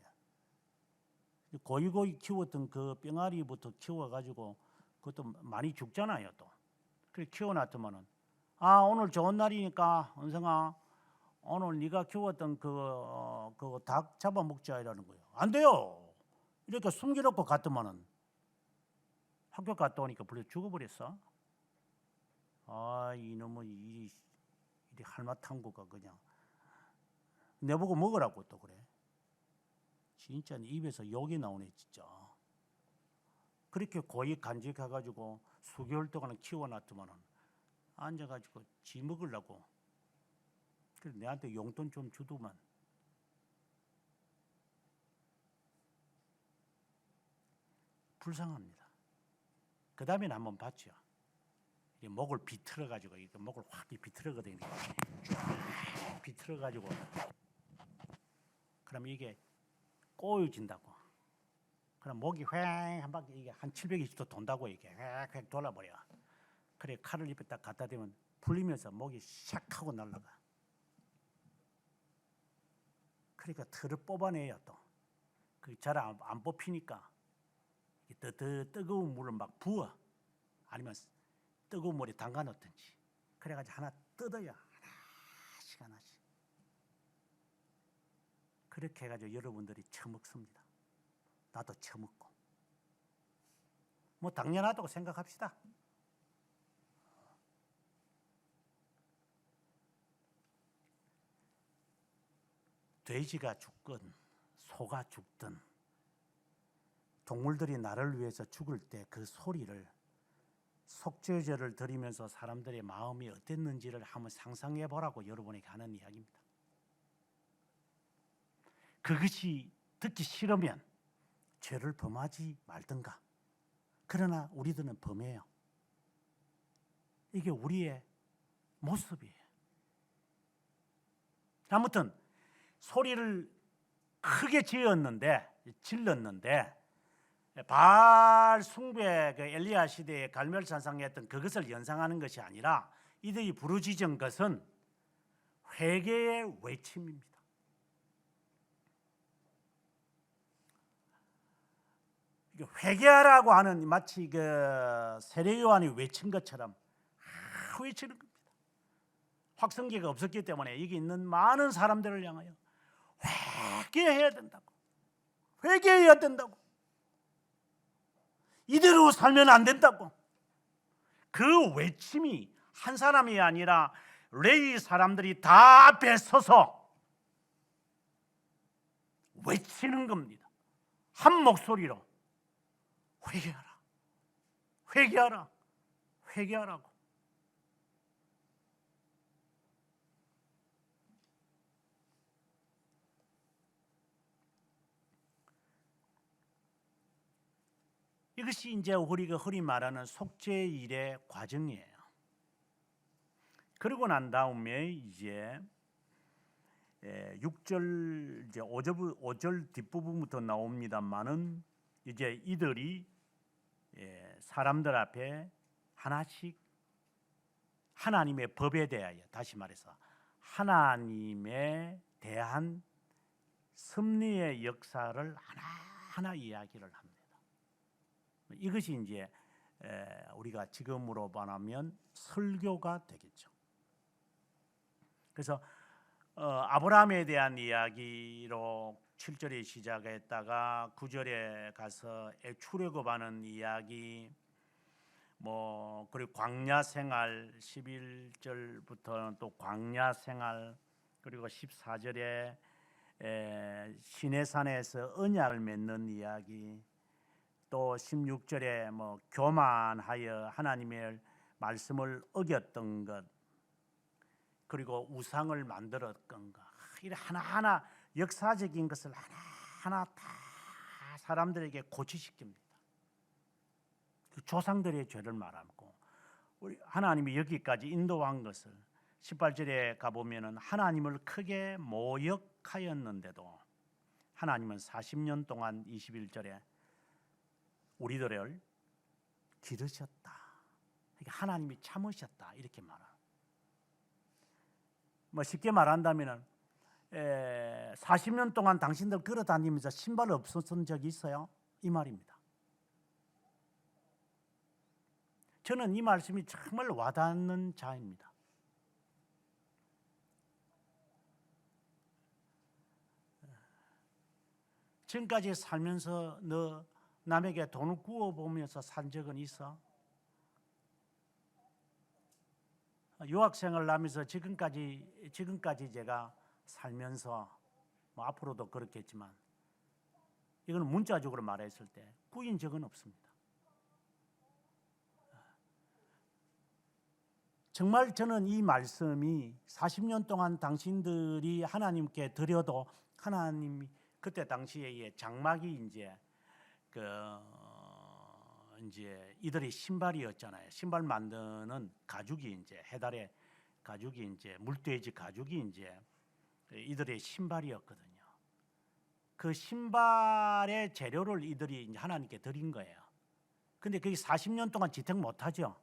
고이고이 키웠던 그 병아리부터 키워가지고 그것도 많이 죽잖아요 또. 그래 키워놨더만은 오늘 좋은 날이니까 은성아 오늘 네가 키웠던 그 닭 잡아먹자 이라는 거예요. 안 돼요. 이렇게 숨겨놓고 갔더만은 학교 갔다 오니까 벌써 죽어버렸어. 이놈의 이 할마탐구가 그냥 내보고 먹으라고 또 그래. 진짜 입에서 욕이 나오네 진짜. 그렇게 고이 간직해가지고 수개월 동안 키워놨더만은 앉아가지고 지 먹으려고. 그래서 내한테 용돈 좀 주더만. 불쌍합니다. 그 다음에는 한번 봤죠. 목을 비틀어가지고 목을 확 비틀어거든요. 비틀어가지고 그럼 이게 꼬여진다고. 그럼 목이 휑 한 바퀴 이게 한 720도 돈다고 이게 휑 돌아버려. 그래 칼을 입에 딱 갖다 대면 풀리면서 목이 샥 하고 날아가. 그러니까 털을 뽑아내요 또. 그 잘 안 뽑히니까 뜨거운 물을 막 부어, 아니면 뜨거운 물에 담가 놓든지, 그래가지고 하나 뜯어야 하나씩 하나씩. 그렇게 해가지고 여러분들이 처먹습니다. 나도 처먹고. 뭐 당연하다고 생각합시다. 돼지가 죽건 소가 죽든 동물들이 나를 위해서 죽을 때 그 소리를, 속죄제를 드리면서 사람들의 마음이 어땠는지를 한번 상상해 보라고 여러분에게 하는 이야기입니다. 그것이 듣기 싫으면 죄를 범하지 말든가. 그러나 우리들은 범해요. 이게 우리의 모습이에요. 아무튼 소리를 크게 질렀는데 바알 숭배, 그 엘리야 시대의 갈멜산상에 했던 그것을 연상하는 것이 아니라 이들이 부르짖은 것은 회개의 외침입니다. 회개하라고 하는, 마치 그 세례 요한이 외친 것처럼 외치는 겁니다. 확성기가 없었기 때문에 여기 있는 많은 사람들을 향하여 회개해야 된다고, 회개해야 된다고, 이대로 살면 안 된다고. 그 외침이 한 사람이 아니라 레위 사람들이 다 앞에 서서 외치는 겁니다. 한 목소리로 회개하라, 회개하라, 회개하라고. 이것이 이제 우리가 흔히 말하는 속죄일의 과정이에요. 그러고 난 다음에 이제 6절, 이제 5절 뒷부분부터 나옵니다만은, 이제 이들이 사람들 앞에 하나씩 하나님의 법에 대하여, 다시 말해서 하나님에 대한 섭리의 역사를 하나하나 이야기를 합니다. 이것이 이제 우리가 지금으로 말하면 설교가 되겠죠. 그래서 아브라함에 대한 이야기로 7절에 시작했다가 9절에 가서 출애굽하는 이야기, 뭐 그리고 광야 생활, 11절부터는 또 광야 생활, 그리고 14절에 시내산에서 언약을 맺는 이야기, 또 16절에 뭐 교만하여 하나님의 말씀을 어겼던 것, 그리고 우상을 만들었던 것, 이런 하나하나 역사적인 것을 하나하나 다 사람들에게 고치시킵니다. 그 조상들의 죄를 말하고, 우리 하나님이 여기까지 인도한 것을 18절에 가보면은 하나님을 크게 모욕하였는데도 하나님은 40년 동안 21절에 우리들을 기르셨다. 그러니까 하나님이 참으셨다, 이렇게 말합니다. 뭐 쉽게 말한다면은 40년 동안 당신들 걸어다니면서 신발 없었던 적이 있어요? 이 말입니다. 저는 이 말씀이 정말 와닿는 자입니다. 지금까지 살면서 너 남에게 돈을 구워보면서 산 적은 있어? 유학생을 하면서 지금까지 제가 살면서, 뭐 앞으로도 그렇겠지만, 이거는 문자적으로 말했을 때 구인 적은 없습니다. 정말 저는 이 말씀이 40년 동안 당신들이 하나님께 드려도, 하나님이 그때 당시에 장막이 이제 이들의 신발이었잖아요. 신발 만드는 가죽이 이제 해달의 가죽이 이제 물돼지 가죽이 이제 이들의 신발이었거든요. 그 신발의 재료를 이들이 이제 하나님께 드린 거예요. 근데 그게 40년 동안 지탱 못하죠.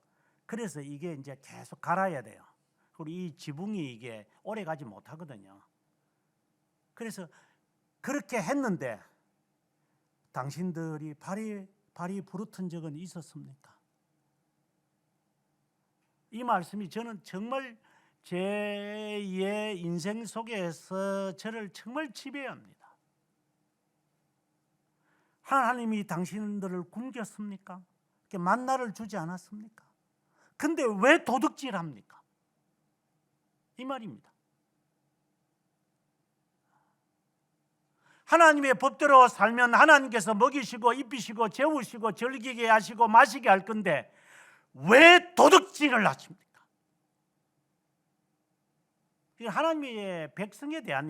그래서 이게 이제 계속 갈아야 돼요. 그리고 이 지붕이 이게 오래 가지 못하거든요. 그래서 그렇게 했는데 당신들이 발이 발이 부르튼 적은 있었습니까? 이 말씀이 저는 정말 제 인생 속에서 저를 정말 지배합니다. 하나님이 당신들을 굶겼습니까? 만나를 주지 않았습니까? 근데 왜 도둑질합니까? 이 말입니다. 하나님의 법대로 살면 하나님께서 먹이시고 입히시고 재우시고 즐기게 하시고 마시게 할 건데 왜 도둑질을 하십니까? 이게 하나님의 백성에 대한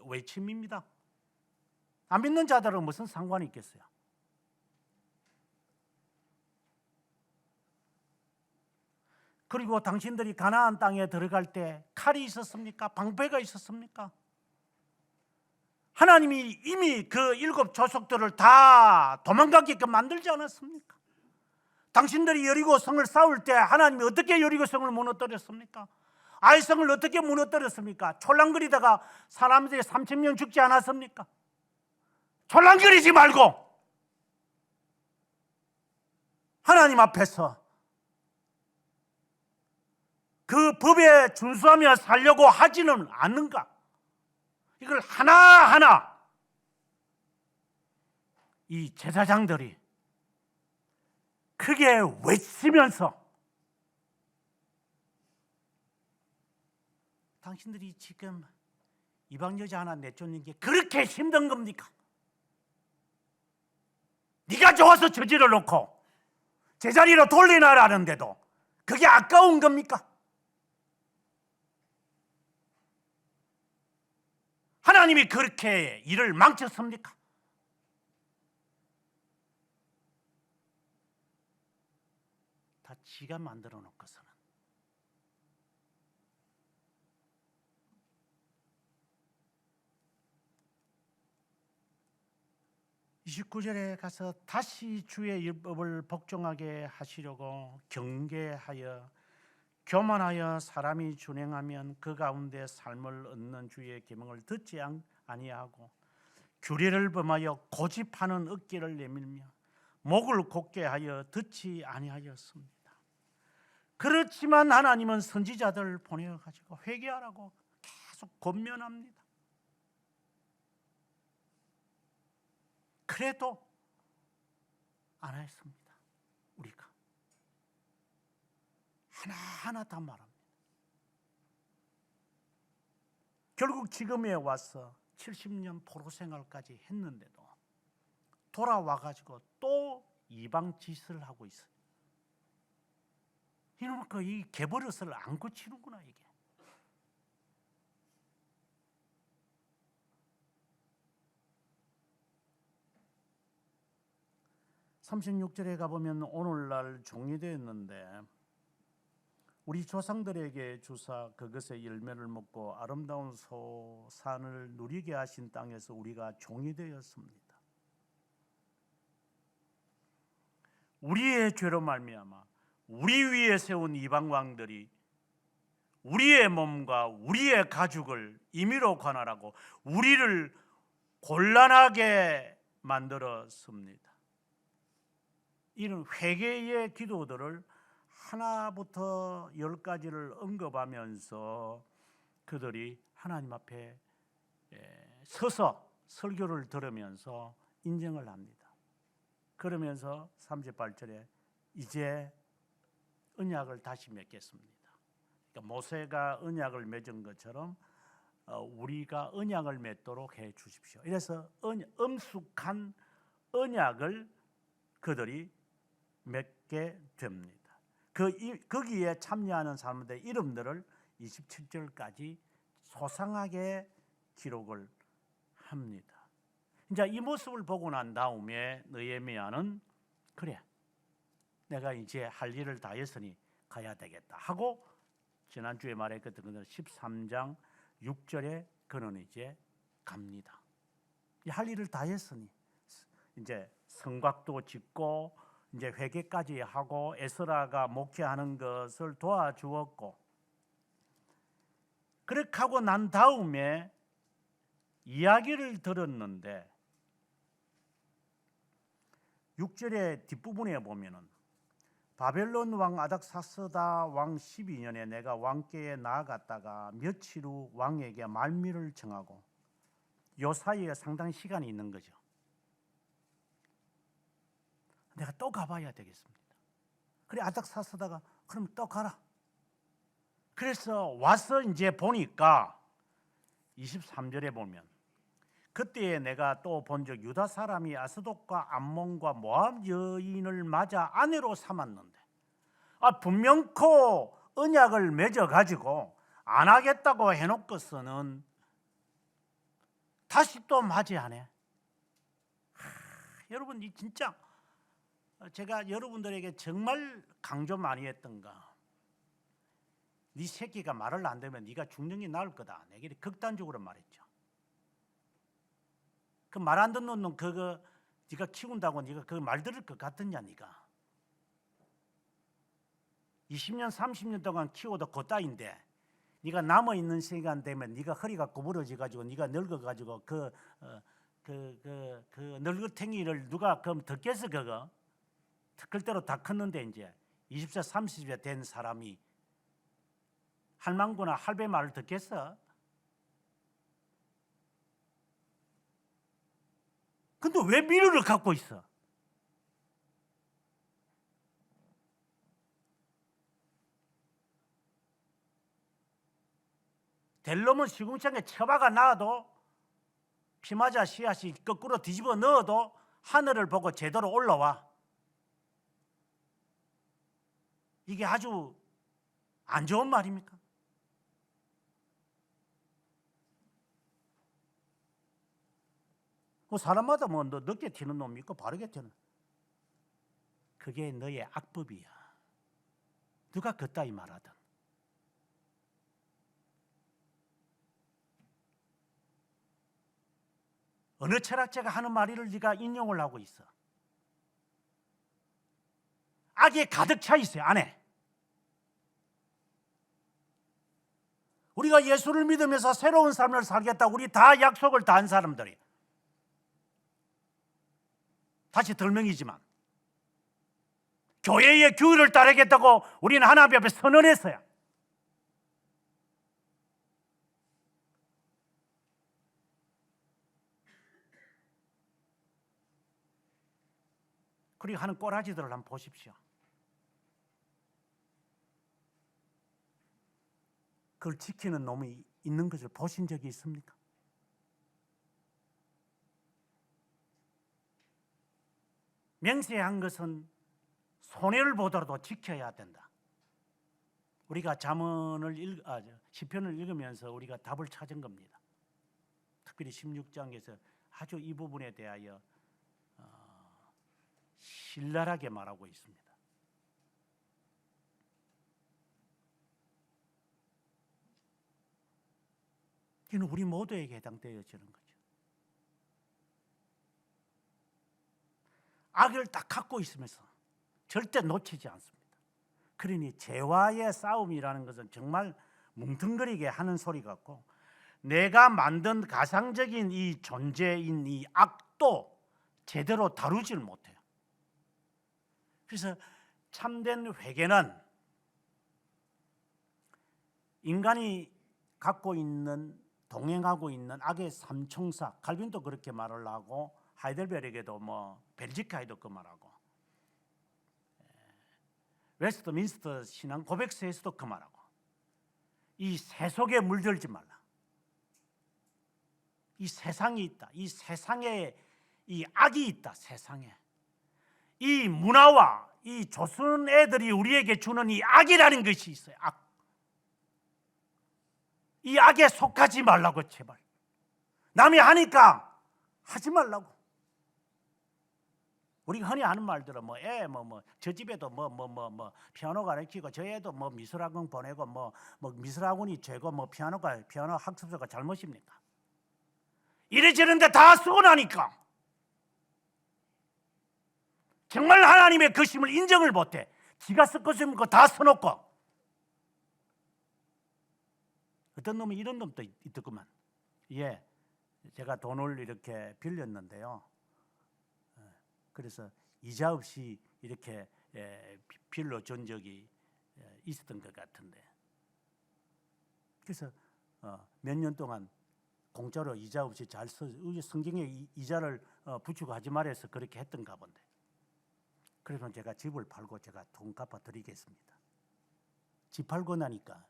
외침입니다. 안 믿는 자들은 무슨 상관이 있겠어요? 그리고 당신들이 가나안 땅에 들어갈 때 칼이 있었습니까? 방패가 있었습니까? 하나님이 이미 그 7 족속들을 다 도망가게끔 만들지 않았습니까? 당신들이 여리고 성을 싸울 때 하나님이 어떻게 여리고 성을 무너뜨렸습니까? 아이성을 어떻게 무너뜨렸습니까? 촐랑거리다가 사람들이 3,000명 죽지 않았습니까? 촐랑거리지 말고 하나님 앞에서 그 법에 준수하며 살려고 하지는 않는가? 이걸 하나하나 이 제사장들이 크게 외치면서 당신들이 지금 이방 여자 하나 내쫓는 게 그렇게 힘든 겁니까? 네가 좋아서 저지를 놓고 제자리로 돌리나라는데도 그게 아까운 겁니까? 하나님이 그렇게 일을 망쳤습니까? 다 지가 만들어 놓고서는 (29절에) 가서 다시 주의 율법을 복종하게 하시려고 경계하여 교만하여 사람이 준행하면 그 가운데 삶을 얻는 주의 계명을 듣지 아니하고 규례를 범하여 고집하는 어깨를 내밀며 목을 곧게 하여 듣지 아니하였습니다. 그렇지만 하나님은 선지자들을 보내어 가지고 회개하라고 계속 권면합니다. 그래도 안 했습니다. 우리가 하나하나 다 말합니다. 결국 지금에 와서 70년 포로 생활까지 했는데도 돌아와 가지고 또 이방 짓을 하고 있어요. 이놈의 이 개버릇을 안 고치는구나 이게. (36절에) 가보면 오늘날 종이되었는데 우리 조상들에게 주사 그것의 열매를 먹고 아름다운 소산을 누리게 하신 땅에서 우리가 종이 되었습니다. 우리의 죄로 말미암아 우리 위에 세운 이방 왕들이 우리의 몸과 우리의 가죽을 임의로 관할하고 우리를 곤란하게 만들었습니다. 이런 회개의 기도들을 하나부터 10가지를 언급하면서 그들이 하나님 앞에 서서 설교를 들으면서 인정을 합니다. 그러면서 38절에 이제 언약을 다시 맺겠습니다. 그러니까 모세가 언약을 맺은 것처럼 우리가 언약을 맺도록 해 주십시오. 이래서 엄숙한 언약을 그들이 맺게 됩니다. 거기에 참여하는 사람들의 이름들을 27절까지 소상하게 기록을 합니다. 이제 이 모습을 보고 난 다음에 느헤미야는 그래, 내가 이제 할 일을 다 했으니 가야 되겠다 하고 지난주에 말했던 13장 6절에 그는 이제 갑니다. 할 일을 다 했으니 이제 성곽도 짓고 이제 회개까지 하고 에스라가 목회하는 것을 도와주었고 그렇게 하고 난 다음에 이야기를 들었는데 6절의 뒷부분에 보면은 바벨론 왕 아닥사스다 왕 12년에 내가 왕께에 나아갔다가 며칠 후 왕에게 말미를 청하고 요 사이에 상당히 시간이 있는 거죠. 내가 또 가봐야 되겠습니다. 그래 아닥사스다가 그럼 또 가라. 그래서 와서 이제 보니까 23절에 보면 그때에 내가 또 본 적 유다 사람이 아스돗과 암몬과 모압 여인을 맞아 아내로 삼았는데 분명코 언약을 맺어 가지고 안 하겠다고 해놓고서는 다시 또 맞이하네. 여러분 이 진짜 제가 여러분들에게 정말 강조 많이 했던가. 네 새끼가 말을 안 들으면 네가 죽는 게 나을 거다. 내가 극단적으로 말했죠. 그 말 안 듣는 놈 그거 네가 키운다고 네가 그 말 들을 것 같느냐 네가. 20년 30년 동안 키워도 그따인데 네가 남아있는 시간 되면 네가 허리가 구부러져 가지고 네가 늙어 가지고 그 늙은탱이를 누가 그럼 듣겠어 그거? 그때로 다 컸는데 이제 20세 30세 된 사람이 할망구나 할배 말을 듣겠어? 근데 왜 미련을 갖고 있어? 될 놈은 시궁창에 처박아 놔도 피맞아 씨앗이 거꾸로 뒤집어 넣어도 하늘을 보고 제대로 올라와. 이게 아주 안 좋은 말입니까? 뭐 사람마다 뭐 늦게 튀는 놈이 있고 바르게 튀는. 그게 너의 악법이야. 누가 그따위 말하든. 어느 철학자가 하는 말을 네가 인용을 하고 있어. 악에 가득 차 있어요 안에. 우리가 예수를 믿으면서 새로운 삶을 살겠다. 우리 다 약속을 다 한 사람들이. 다시 덜명이지만 교회의 규율을 따르겠다고 우리는 하나님 앞에 선언했어요. 그리고 하는 꼬라지들을 한번 보십시오. 그걸 지키는 놈이 있는 것을 보신 적이 있습니까? 맹세한 것은 손해를 보더라도 지켜야 된다. 우리가 시편을 읽으면서 우리가 답을 찾은 겁니다. 특별히 16장에서 아주 이 부분에 대하여 신랄하게 말하고 있습니다. 이는 우리 모두에게 해당되어지는 거죠. 악을 딱 갖고 있으면서 절대 놓치지 않습니다. 그러니 죄와의 싸움이라는 것은 정말 뭉텅거리게 하는 소리 같고 내가 만든 가상적인 이 존재인 이 악도 제대로 다루질 못해요. 그래서 참된 회개는 인간이 갖고 있는 동행하고 있는 악의 삼총사, 칼빈도 그렇게 말을 하고 하이델베르크에도 벨지카에도 그 말하고 웨스트민스터 신앙 고백서에서도 그 말하고 이 세속에 물들지 말라. 이 세상이 있다. 이 세상에 이 악이 있다. 세상에 이 문화와 이 조선 애들이 우리에게 주는 이 악이라는 것이 있어요. 악. 이 악에 속하지 말라고 제발. 남이 하니까 하지 말라고. 우리가 흔히 하는 말들은 저 집에도 피아노 가르치고 저 애도 미술학원 보내고 미술학원이 죄고 피아노 학습소가 잘못입니까? 이래저런데 다 쓰고 나니까 정말 하나님의 것임을 인정을 못해. 지가 쓸 것이면 그거 다 써놓고. 어떤 놈은 이런 놈도 있더구만. 제가 돈을 이렇게 빌렸는데요. 그래서 이자 없이 이렇게 빌려준 적이 있었던 것 같은데, 그래서 몇 년 동안 공짜로 이자 없이 잘 써. 성경에 이자를 붙이고 하지 말아서 그렇게 했던가 본데. 그래서 제가 집을 팔고 제가 돈 갚아 드리겠습니다. 집 팔고 나니까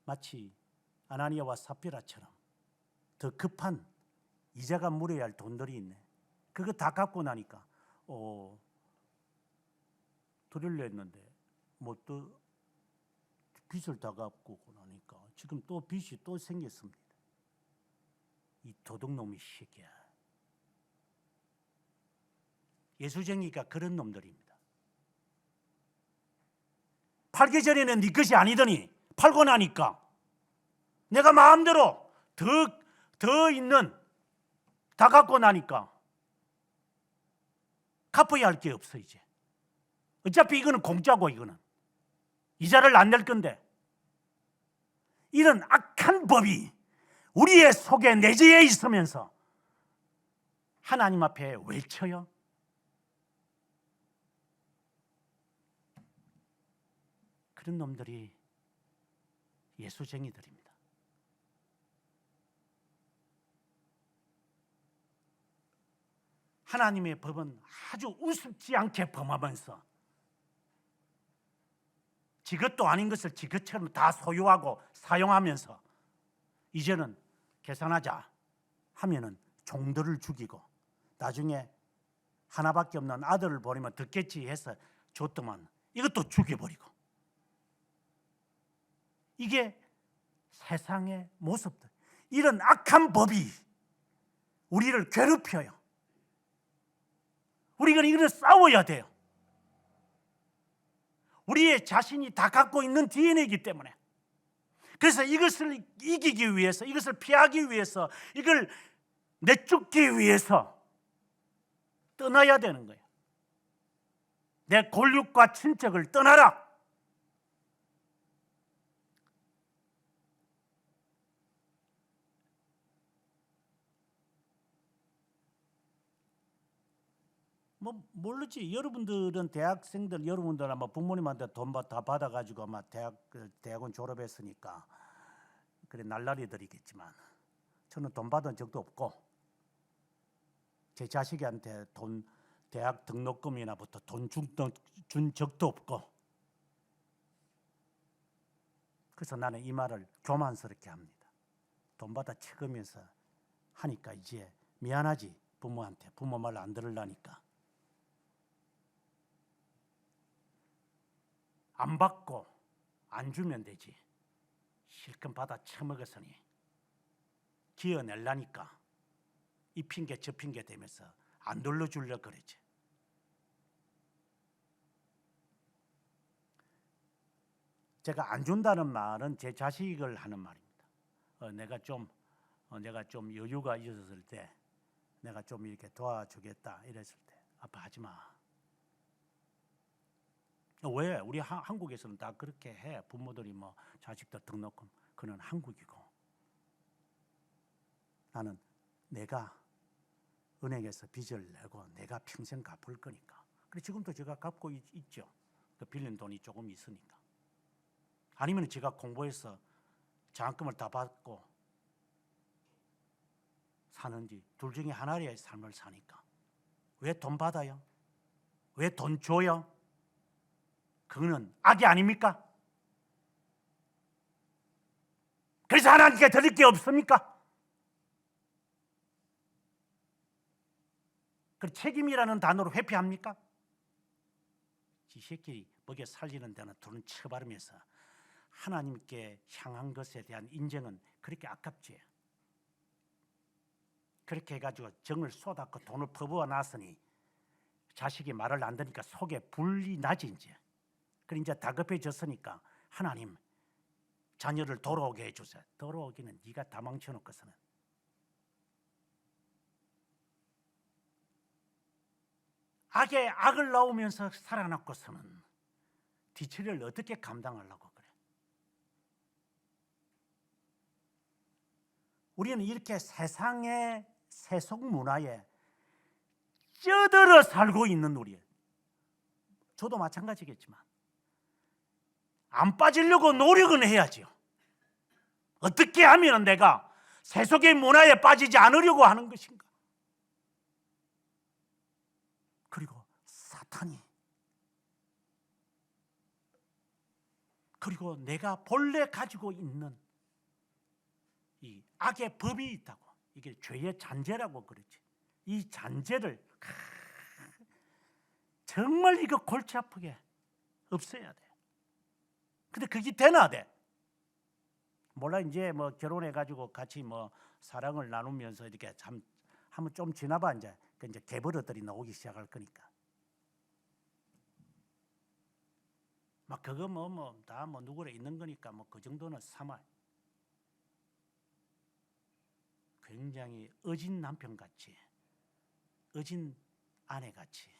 마치 아나니아와 삽비라처럼 더 급한 이자가 물어야 할 돈들이 있네. 그거 다 갚고 나니까 드리려 했는데 뭐 또 빚을 다 갚고 나니까 지금 또 빚이 또 생겼습니다. 이 도둑놈이 새끼야. 예수쟁이가 그런 놈들입니다. 팔기 전에는 네 것이 아니더니 팔고 나니까 내가 마음대로 더 있는 다 갖고 나니까 갚아야 할 게 없어. 이제 어차피 이거는 공짜고 이거는 이자를 안 낼 건데, 이런 악한 법이 우리의 속에 내재해 있으면서 하나님 앞에 외쳐요. 그런 놈들이 예수쟁이들입니다. 하나님의 법은 아주 우습지 않게 범하면서 지 것도 아닌 것을 지 것처럼 다 소유하고 사용하면서 이제는 계산하자 하면은 종들을 죽이고 나중에 하나밖에 없는 아들을 버리면 듣겠지 해서 줬더만 이것도 죽여버리고, 이게 세상의 모습들. 이런 악한 법이 우리를 괴롭혀요. 우리가 이걸 싸워야 돼요. 우리의 자신이 다 갖고 있는 DNA이기 때문에. 그래서 이것을 이기기 위해서, 이것을 피하기 위해서, 이걸 내쫓기 위해서 떠나야 되는 거예요. 내 골육과 친척을 떠나라. 뭐 모르지. 여러분들은 대학생들, 여러분들 아마 부모님한테 돈 다 받아가지고 아마 대학원 졸업했으니까 그래 날라리들이겠지만, 저는 돈 받은 적도 없고 제 자식한테 대학 등록금이나부터 돈 준 적도 없고, 그래서 나는 이 말을 교만스럽게 합니다. 돈 받아 쳐가면서 하니까 이제 미안하지. 부모한테 부모 말 안 들으려니까. 안 받고 안 주면 되지. 실컷 받아 처먹었으니 기어내려니까 이 핑계 저 핑계 대면서 안 돌려주려고 그러지. 제가 안 준다는 말은 제 자식을 하는 말입니다. 내가 좀 여유가 있었을 때 내가 좀 이렇게 도와주겠다 이랬을 때 아빠 하지 마. 왜? 우리 한국에서는 다 그렇게 해. 부모들이 뭐 자식들 등록금, 그는 한국이고, 나는 내가 은행에서 빚을 내고 내가 평생 갚을 거니까. 그래 지금도 제가 갚고 있죠. 그 빌린 돈이 조금 있으니까. 아니면 제가 공부해서 장학금을 다 받고 사는지 둘 중에 하나의 삶을 사니까. 왜 돈 받아요? 왜 돈 줘요? 그거는 악이 아닙니까? 그래서 하나님께 드릴 게 없습니까? 그 책임이라는 단어로 회피합니까? 이 새끼 먹여 살리는 데는 돈을 쳐바르면서 하나님께 향한 것에 대한 인정은 그렇게 아깝지. 그렇게 해가지고 정을 쏟았고 돈을 퍼부어 놨으니 자식이 말을 안 듣니까 속에 불이 나지 이제. 그래 이제 다급해졌으니까 하나님 자녀를 돌아오게 해주세요. 돌아오기는 네가 다 망쳐놓고서는. 악에 악을 낳으면서 살아남고서는 뒤처리를 어떻게 감당하려고 그래. 우리는 이렇게 세상의 세속 문화에 쪄들어 살고 있는 우리예요. 저도 마찬가지겠지만 안 빠지려고 노력은 해야지요. 어떻게 하면 내가 세속의 문화에 빠지지 않으려고 하는 것인가? 그리고 사탄이, 그리고 내가 본래 가지고 있는 이 악의 법이 있다고. 이게 죄의 잔재라고 그러지. 이 잔재를 정말 이거 골치 아프게 없애야 돼. 근데 그게 되나 돼? 몰라. 이제 뭐 결혼해 가지고 같이 뭐 사랑을 나누면서 이렇게 참 한번 좀 지나봐 이제 개버릇들이 나오기 시작할 거니까. 막 그거 뭐 다 뭐 누구래 있는 거니까 뭐 그 정도는 삼아. 굉장히 어진 남편 같이, 어진 아내 같이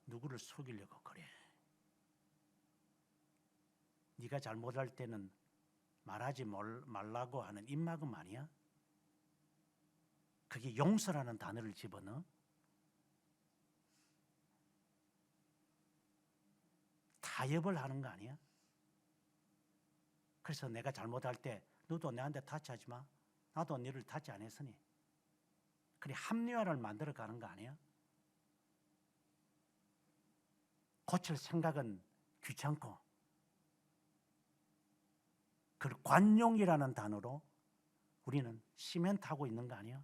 누구를 속이려고 그래. 네가 잘못할 때는 말하지 말라고 하는 입막음 아니야? 그게 용서라는 단어를 집어넣어? 타협을 하는 거 아니야? 그래서 내가 잘못할 때 너도 내한테 타치하지 마. 나도 너를 타치 안 했으니. 그래 합리화를 만들어 가는 거 아니야? 고칠 생각은 귀찮고 그걸 관용이라는 단어로 우리는 시멘트하고 있는 거 아니야?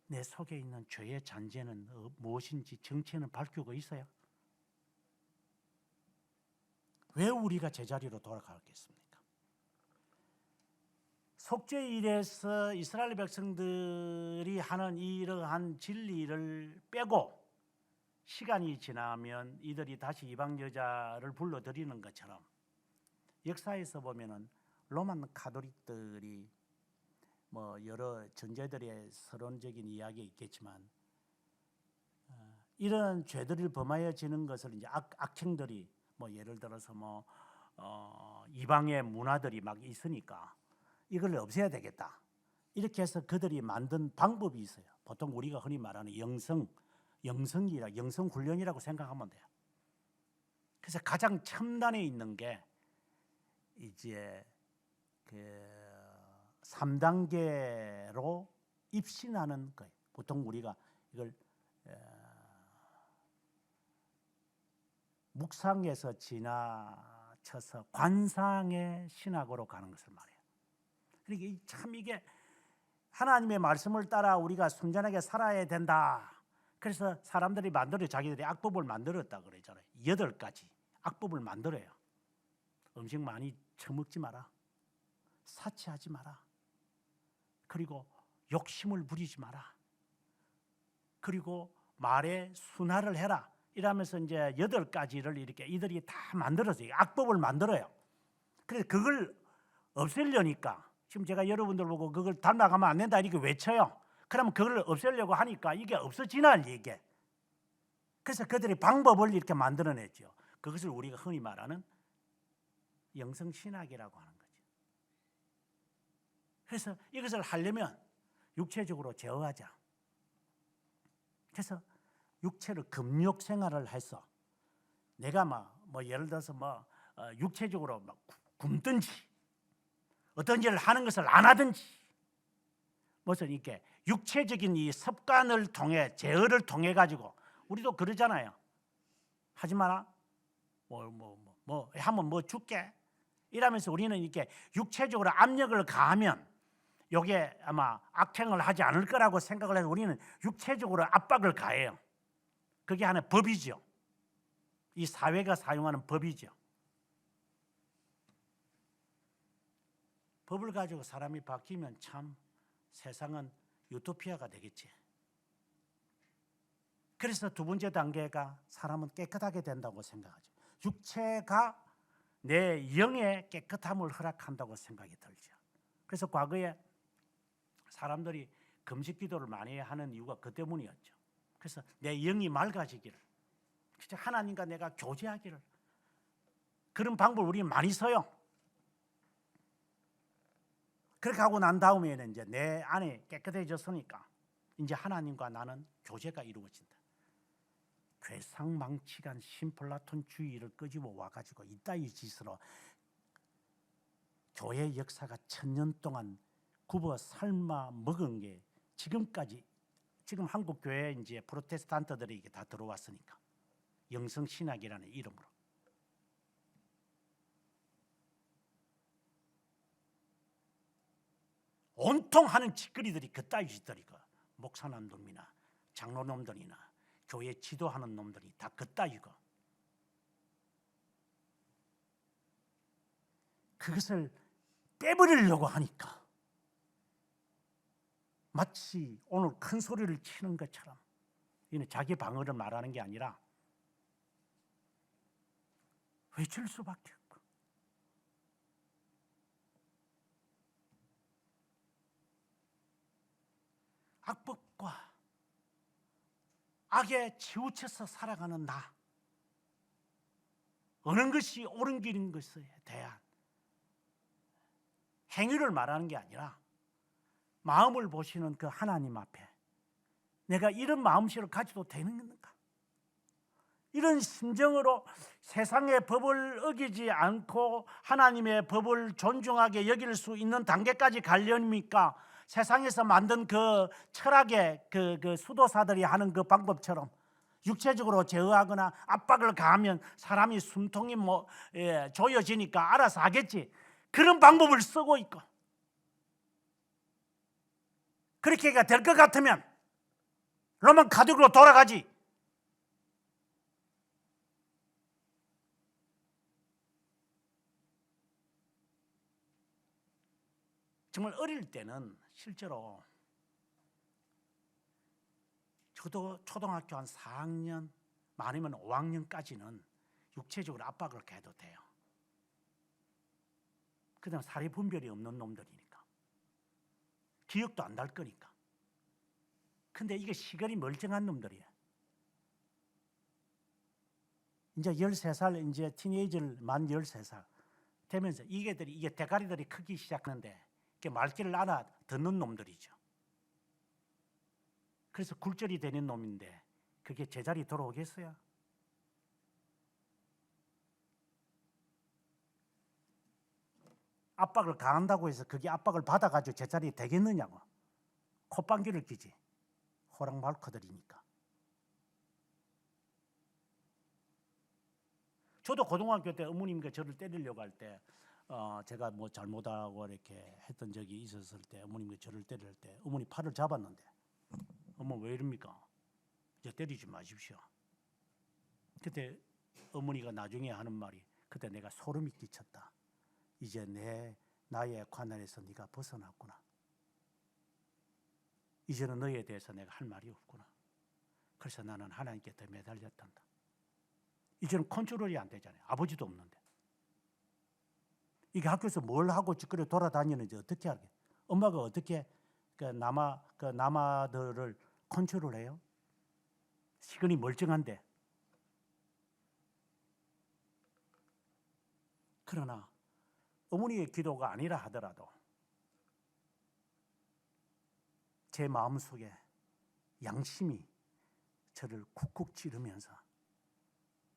내 속에 있는 죄의 잔재는 무엇인지 정체는 밝히고 있어요. 왜 우리가 제자리로 돌아가겠습니까? 속죄일에서 이스라엘 백성들이 하는 이러한 진리를 빼고 시간이 지나면 이들이 다시 이방 여자를 불러들이는 것처럼 역사에서 보면은 로만 가톨릭들이 뭐 여러 전제들의 서론적인 이야기가 있겠지만 이런 죄들을 범하여지는 것을 이제 악행들이 뭐 예를 들어서 뭐 이방의 문화들이 막 있으니까 이걸 없애야 되겠다. 이렇게 해서 그들이 만든 방법이 있어요. 보통 우리가 흔히 말하는 영성 훈련이라고 생각하면 돼요. 그래서 가장 첨단에 있는 게 이제 그 3단계로 입신하는 거예요. 보통 우리가 이걸 묵상에서 지나쳐서 관상의 신학으로 가는 것을 말해요. 그러니까 참 이게 하나님의 말씀을 따라 우리가 순전하게 살아야 된다. 그래서 사람들이 자기들이 악법을 만들었다 그러잖아요. 8가지 악법을 만들어요. 음식 많이 처먹지 마라. 사치하지 마라. 그리고 욕심을 부리지 마라. 그리고 말에 순화를 해라. 이러면서 이제 8가지를 이렇게 이들이 다 만들었어요. 악법을 만들어요. 그래서 그걸 없애려니까 지금 제가 여러분들 보고 그걸 닮아가면 안 된다 이렇게 외쳐요. 그러면 그걸 없애려고 하니까 이게 없어지나 이게. 그래서 그들이 방법을 이렇게 만들어냈죠. 그것을 우리가 흔히 말하는 영성신학이라고 하는 거죠. 그래서 이것을 하려면 육체적으로 제어하자. 그래서 육체를 금욕 생활을 해서 내가 뭐 예를 들어서 육체적으로 막 굶든지 어떤 일을 하는 것을 안 하든지 무슨 이렇게 육체적인 이 습관을 통해 제어를 통해 가지고 우리도 그러잖아요. 하지 마라. 하면 뭐 줄게. 이러면서 우리는 이렇게 육체적으로 압력을 가하면 이게 아마 악행을 하지 않을 거라고 생각을 해서 우리는 육체적으로 압박을 가해요. 그게 하나의 법이죠. 이 사회가 사용하는 법이죠. 법을 가지고 사람이 바뀌면 참 세상은 유토피아가 되겠지. 그래서 두 번째 단계가 사람은 깨끗하게 된다고 생각하죠. 육체가 내 영의 깨끗함을 허락한다고 생각이 들죠. 그래서 과거에 사람들이 금식 기도를 많이 하는 이유가 그 때문이었죠. 그래서 내 영이 맑아지기를, 진짜 하나님과 내가 교제하기를, 그런 방법을 우리 많이 써요. 그렇게 하고 난 다음에는 이제 내 안에 깨끗해졌으니까 이제 하나님과 나는 교제가 이루어진다. 괴상망측한 신플라톤주의를 끄집어 와가지고 이따위 짓으로 교회 역사가 1000년 동안 굽어 삶아 먹은 게 지금까지, 지금 한국 교회에 이제 프로테스탄트들이 이게 다 들어왔으니까, 영성 신학이라는 이름으로. 온통 하는 짓거리들이 그따위 짓거리고, 목사님들이나 장로놈들이나 교회 지도하는 놈들이 다 그따위고, 그것을 빼버리려고 하니까 마치 오늘 큰 소리를 치는 것처럼, 이는 자기 방어를 말하는 게 아니라 외칠 수밖에 없고, 악법과 악에 치우쳐서 살아가는 나, 어느 것이 옳은 길인 것에 대한 행위를 말하는 게 아니라 마음을 보시는 그 하나님 앞에 내가 이런 마음씨를 가져도 되는 건가? 이런 심정으로 세상의 법을 어기지 않고 하나님의 법을 존중하게 여길 수 있는 단계까지 가려니까, 세상에서 만든 그 철학의 그 수도사들이 하는 그 방법처럼 육체적으로 제어하거나 압박을 가하면 사람이 숨통이 조여지니까 알아서 하겠지, 그런 방법을 쓰고 있고, 그렇게가 될 것 같으면 로마 가족으로 돌아가지. 정말 어릴 때는 실제로 저도 초등학교 한 4학년, 많으면 5학년까지는 육체적으로 압박을 가해도 돼요. 그다음 사리 분별이 없는 놈들이니까, 기억도 안 날 거니까. 근데 이게 시간이 멀쩡한 놈들이에요. 이제 13살, 이제 티네이저를 만 13살 되면서 이게 대가리들이 크기 시작하는데, 이게 말귀를 알아 듣는 놈들이죠. 그래서 굴절이 되는 놈인데 그게 제자리 돌아오겠어요? 압박을 가한다고 해서 그게 압박을 받아가지고 제자리 되겠느냐고. 콧방귀를 끼지, 호랑말코들이니까. 저도 고등학교 때 어머님과 저를 때리려고 할 때, 제가 뭐 잘못하고 이렇게 했던 적이 있었을 때, 어머님과 저를 때릴 때 어머니 팔을 잡았는데, 어머 왜 이럽니까? 이제 때리지 마십시오. 그때 어머니가 나중에 하는 말이, 그때 내가 소름이 끼쳤다. 이제 내 나의 관할에서 네가 벗어났구나. 이제는 너에 대해서 내가 할 말이 없구나. 그래서 나는 하나님께 더 매달렸단다. 이제는 컨트롤이 안 되잖아요. 아버지도 없는데. 이게 학교에서 뭘 하고 찌그러 돌아다니는지 어떻게 알게? 엄마가 어떻게 그 남아들을 컨트롤해요? 시간이 멀쩡한데. 그러나 어머니의 기도가 아니라 하더라도 제 마음속에 양심이 저를 쿡쿡 찌르면서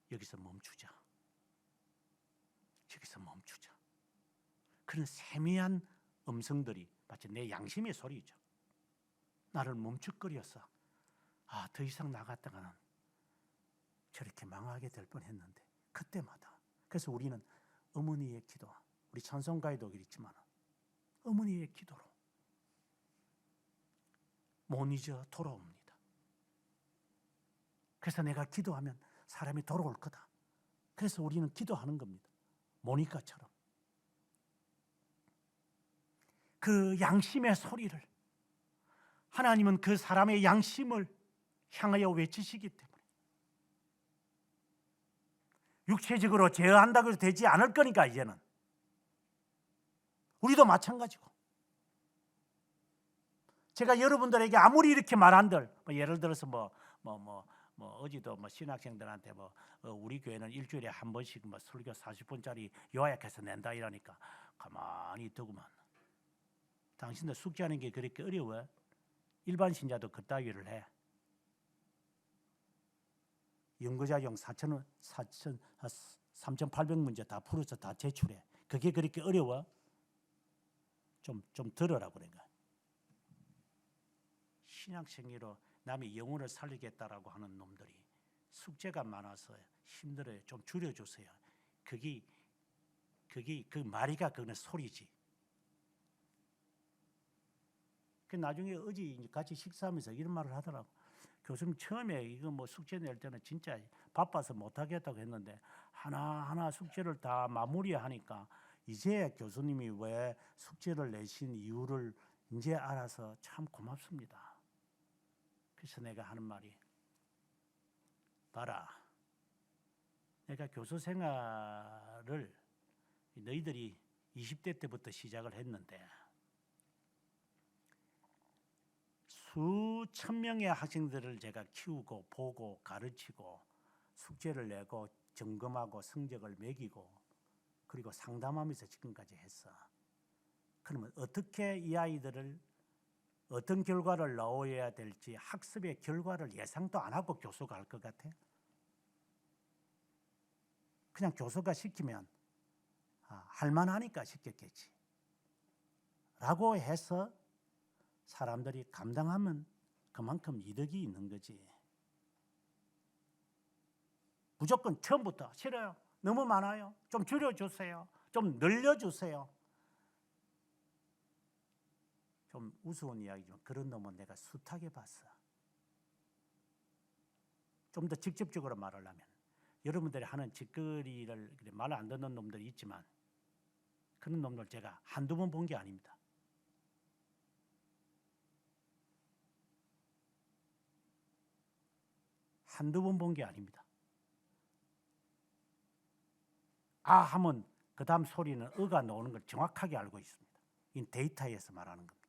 여기서 멈추자, 여기서 멈추자, 그런 세미한 음성들이 마치 내 양심의 소리죠. 나를 멈칫거려서 더 이상 나갔다가는 저렇게 망하게 될 뻔했는데, 그때마다. 그래서 우리는 어머니의 기도, 우리 찬송가에도 그랬지만 어머니의 기도로 못 잊어 돌아옵니다. 그래서 내가 기도하면 사람이 돌아올 거다. 그래서 우리는 기도하는 겁니다. 모니카처럼. 그 양심의 소리를, 하나님은 그 사람의 양심을 향하여 외치시기 때문에 육체적으로 제어한다고 해서 되지 않을 거니까. 이제는 우리도 마찬가지고, 제가 여러분들에게 아무리 이렇게 말한들, 예를 들어서 어제도 신학생들한테 우리 교회는 일주일에 한 번씩 설교 40분짜리 요약해서 낸다 이러니까 가만히 두고만, 당신들 숙제하는 게 그렇게 어려워? 일반 신자도 그따위를 해. 연구자용 3,800문제 다 풀어서 다 제출해. 그게 그렇게 어려워? 좀 들어라 그래. 신학생리로 남의 영혼을 살리겠다라고 하는 놈들이 숙제가 많아서 힘들어요. 좀 줄여주세요. 그게 그 말이가 그거는 소리지. 그 나중에 어제 같이 식사하면서 이런 말을 하더라고. 교수님 처음에 이거 뭐 숙제 낼 때는 진짜 바빠서 못하겠다고 했는데 하나하나 숙제를 다 마무리하니까 이제 교수님이 왜 숙제를 내신 이유를 이제 알아서 참 고맙습니다. 그래서 내가 하는 말이, 봐라, 내가 교수 생활을 너희들이 20대 때부터 시작을 했는데 수천 명의 학생들을 제가 키우고 보고 가르치고 숙제를 내고 점검하고 성적을 매기고 그리고 상담하면서 지금까지 했어. 그러면 어떻게 이 아이들을 어떤 결과를 넣어야 될지 학습의 결과를 예상도 안 하고 교수가 할 것 같아? 그냥 교수가 시키면 할만하니까 시켰겠지 라고 해서 사람들이 감당하면 그만큼 이득이 있는 거지. 무조건 처음부터 싫어요, 너무 많아요, 좀 줄여주세요, 좀 늘려주세요. 좀 우스운 이야기지만 그런 놈은 내가 숱하게 봤어. 좀 더 직접적으로 말하려면 여러분들이 하는 짓거리를 말 안 듣는 놈들이 있지만 그런 놈들 제가 한두 번 본 게 아닙니다. 한두 번 본 게 아닙니다. 하면 그 다음 소리는 어가 나오는 걸 정확하게 알고 있습니다. 이 데이터에서 말하는 겁니다.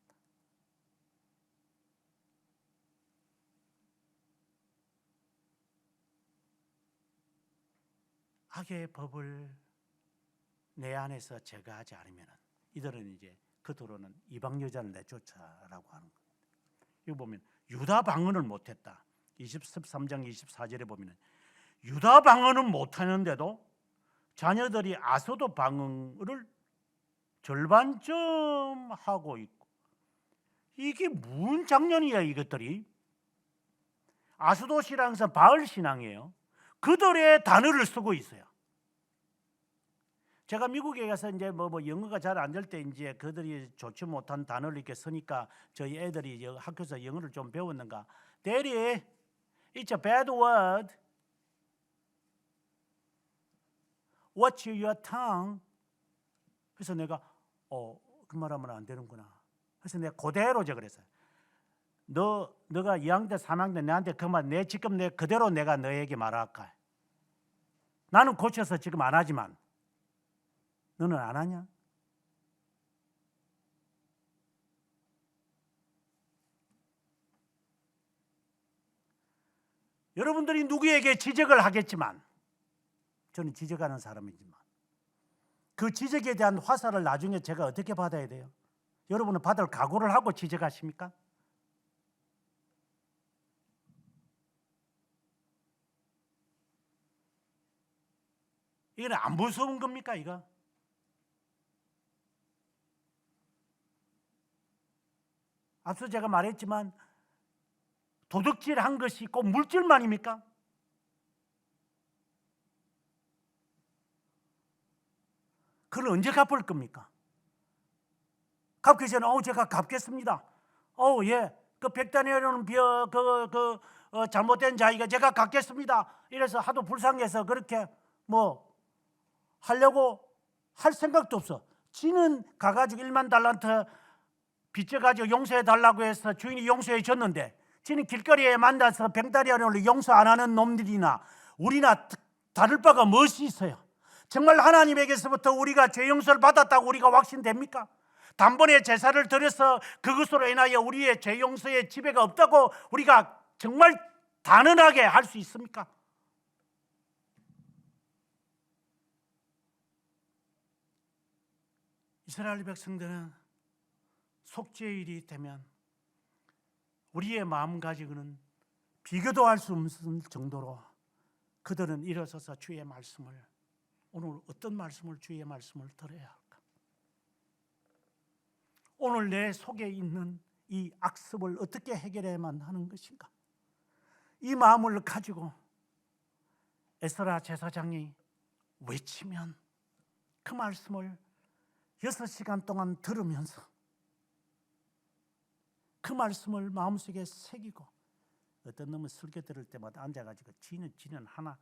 악의 법을 내 안에서 제거하지 않으면 이들은 이제 그토록은 이방 여자를 내쫓아라고 하는 겁니다. 여기 보면 유다 방언을 못했다. 13장 24절에 보면 유다 방언은 못하는데도 자녀들이 아소도 방언을 절반쯤 하고 있고, 이게 무슨 작년이야 이것들이. 아소도 신앙에서 바알 신앙이에요. 그들의 단어를 쓰고 있어요. 제가 미국에 가서 이제 뭐 영어가 잘 안 될 때 이제 그들이 좋지 못한 단어를 이렇게 쓰니까 저희 애들이 학교에서 영어를 좀 배웠는가. Daddy, it's a bad word. Watch your tongue. 그래서 내가 그 말하면 안 되는구나. 그래서 내가 그대로 제가 그랬어요. 너가 2학년 때 3학년 때 내한테 그 말 지금 내 그대로 내가 너에게 말할까. 나는 고쳐서 지금 안 하지만 너는 안 하냐? 여러분들이 누구에게 지적을 하겠지만 저는 지적하는 사람이지만 그 지적에 대한 화살을 나중에 제가 어떻게 받아야 돼요? 여러분은 받을 각오를 하고 지적하십니까? 이건 안 무서운 겁니까 이거? 앞서 제가 말했지만 도둑질한 것이 꼭 물질만입니까? 그걸 언제 갚을 겁니까? 갚기 전에 제가 갚겠습니다. 예, 그 백단위로는 잘못된 자기가 제가 갚겠습니다. 이래서 하도 불쌍해서 그렇게 뭐 하려고 할 생각도 없어. 지는 가가지고 1만 달란트 빚져가지고 용서해 달라고 해서 주인이 용서해 줬는데 지는 길거리에 만나서 백다리아를 용서 안 하는 놈들이나 우리나 다를 바가 무엇이 있어요? 정말 하나님에게서부터 우리가 죄 용서를 받았다고 우리가 확신됩니까? 단번에 제사를 드려서 그것으로 인하여 우리의 죄 용서의 지배가 없다고 우리가 정말 단언하게 할 수 있습니까? 이스라엘 백성들은 속죄일이 되면 우리의 마음가짐은 비교도 할 수 없을 정도로 그들은 일어서서 주의 말씀을, 오늘 어떤 말씀을, 주의 말씀을 들어야 할까? 오늘 내 속에 있는 이 악습을 어떻게 해결해야만 하는 것인가? 이 마음을 가지고 에스라 제사장이 외치면 그 말씀을 6시간 동안 들으면서 그 말씀을 마음속에 새기고, 어떤 놈은 설교 들을 때마다 앉아가지고 지는 하나,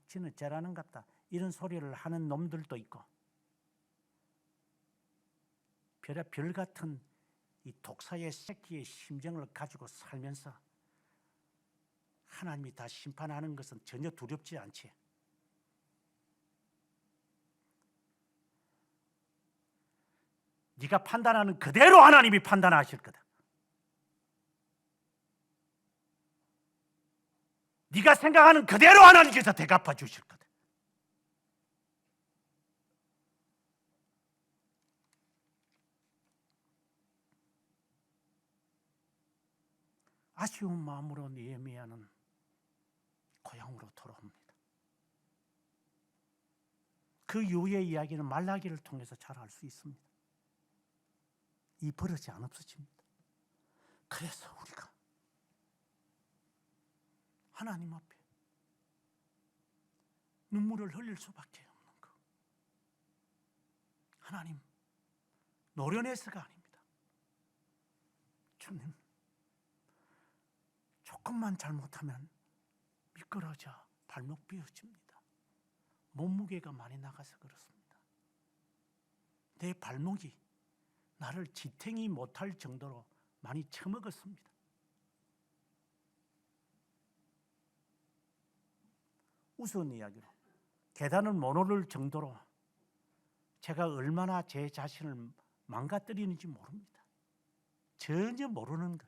지는 잘하는 것 같다, 이런 소리를 하는 놈들도 있고, 별 같은 이 독사의 새끼의 심정을 가지고 살면서 하나님이 다 심판하는 것은 전혀 두렵지 않지. 네가 판단하는 그대로 하나님이 판단하실 거다. 네가 생각하는 그대로 하나님께서 대갚아 주실 거다. 아쉬운 마음으로 느헤미야는 고향으로 돌아옵니다. 그 이후의 이야기는 말라기를 통해서 잘 알 수 있습니다. 이 버릇이 안 없어집니다. 그래서 우리가 하나님 앞에 눈물을 흘릴 수밖에 없는 거. 하나님, 노련해서가 아닙니다. 주님, 조금만 잘못하면 미끄러져 발목 삐어집니다. 몸무게가 많이 나가서 그렇습니다. 내 발목이 나를 지탱이 못할 정도로 많이 처먹었습니다. 우스운 이야기로 계단을 못 오를 정도로 제가 얼마나 제 자신을 망가뜨리는지 모릅니다. 전혀 모르는 것.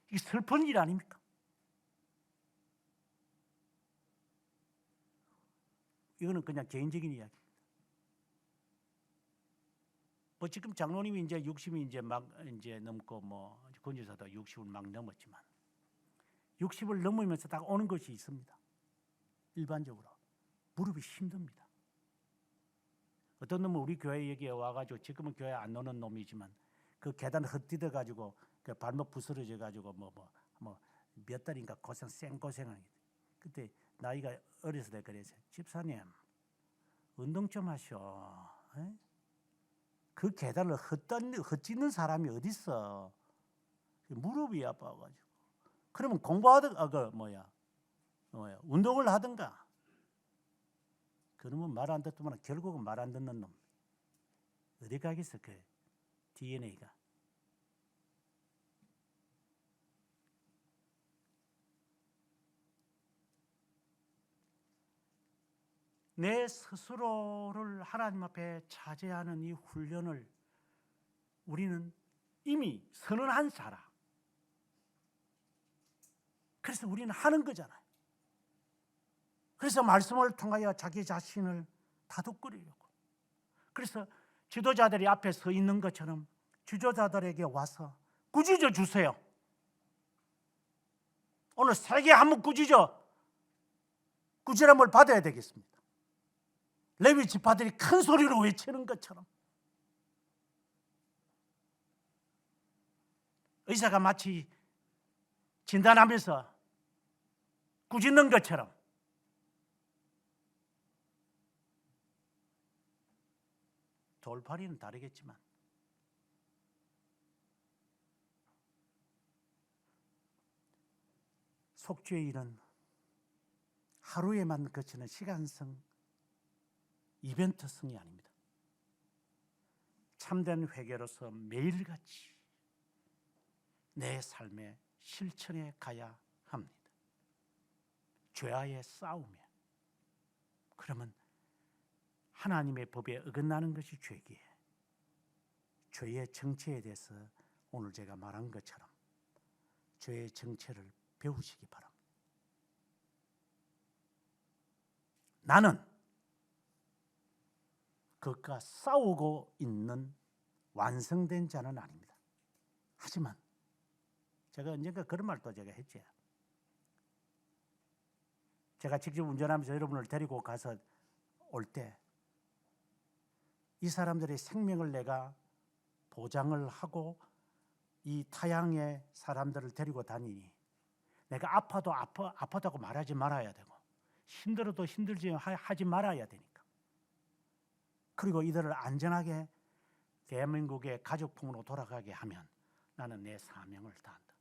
이게 슬픈 일 아닙니까? 이거는 그냥 개인적인 이야기입니다. 뭐 지금 장로님이 이제 60이 이제 넘고 뭐 권지사도 60을 막 넘었지만 60을 넘으면서 딱 오는 것이 있습니다. 일반적으로 무릎이 힘듭니다. 어떤 놈은 우리 교회 여기에 와가지고, 지금은 교회 안 오는 놈이지만 그 계단 헛디뎌 가지고 그 발목 부스러져 가지고 뭐 몇 달인가 생고생하게. 그때 나이가 어려서 내가 그랬어요. 집사님, 운동 좀 하셔. 에? 그 계단을 헛짓는 사람이 어디 있어? 무릎이 아파가지고. 그러면 공부하든가 운동을 하든가. 그러면 말 안 듣더만 결국은 말 안 듣는 놈. 어디 가겠어 그 DNA가. 내 스스로를 하나님 앞에 차지하는 이 훈련을 우리는 이미 선언한 자라. 그래서 우리는 하는 거잖아요. 그래서 말씀을 통하여 자기 자신을 다독거리려고. 그래서 지도자들이 앞에 서 있는 것처럼 지도자들에게 와서 꾸짖어 주세요. 오늘 세게 한번 꾸지람을 받아야 되겠습니다. 레위 지파들이 큰 소리로 외치는 것처럼, 의사가 마치 진단하면서 꾸짖는 것처럼 돌팔이는 다르겠지만 속죄일은 하루에만 그치는 시간성 이벤트성이 아닙니다. 참된 회개로서 매일같이 내 삶의 실천에 가야 합니다. 죄와의 싸움에. 그러면 하나님의 법에 어긋나는 것이 죄기에, 죄의 정체에 대해서 오늘 제가 말한 것처럼 죄의 정체를 배우시기 바랍니다. 나는 그것과 싸우고 있는 완성된 자는 아닙니다. 하지만 제가 언젠가 그런 말도 제가 했죠. 제가 직접 운전하면서 여러분을 데리고 가서 올 때 이 사람들의 생명을 내가 보장을 하고 이 타향의 사람들을 데리고 다니니 내가 아파도 아프다고 말하지 말아야 되고 힘들어도 힘들지 하지 말아야 되니까. 그리고 이들을 안전하게 대한민국의 가족풍으로 돌아가게 하면 나는 내 사명을 다한다.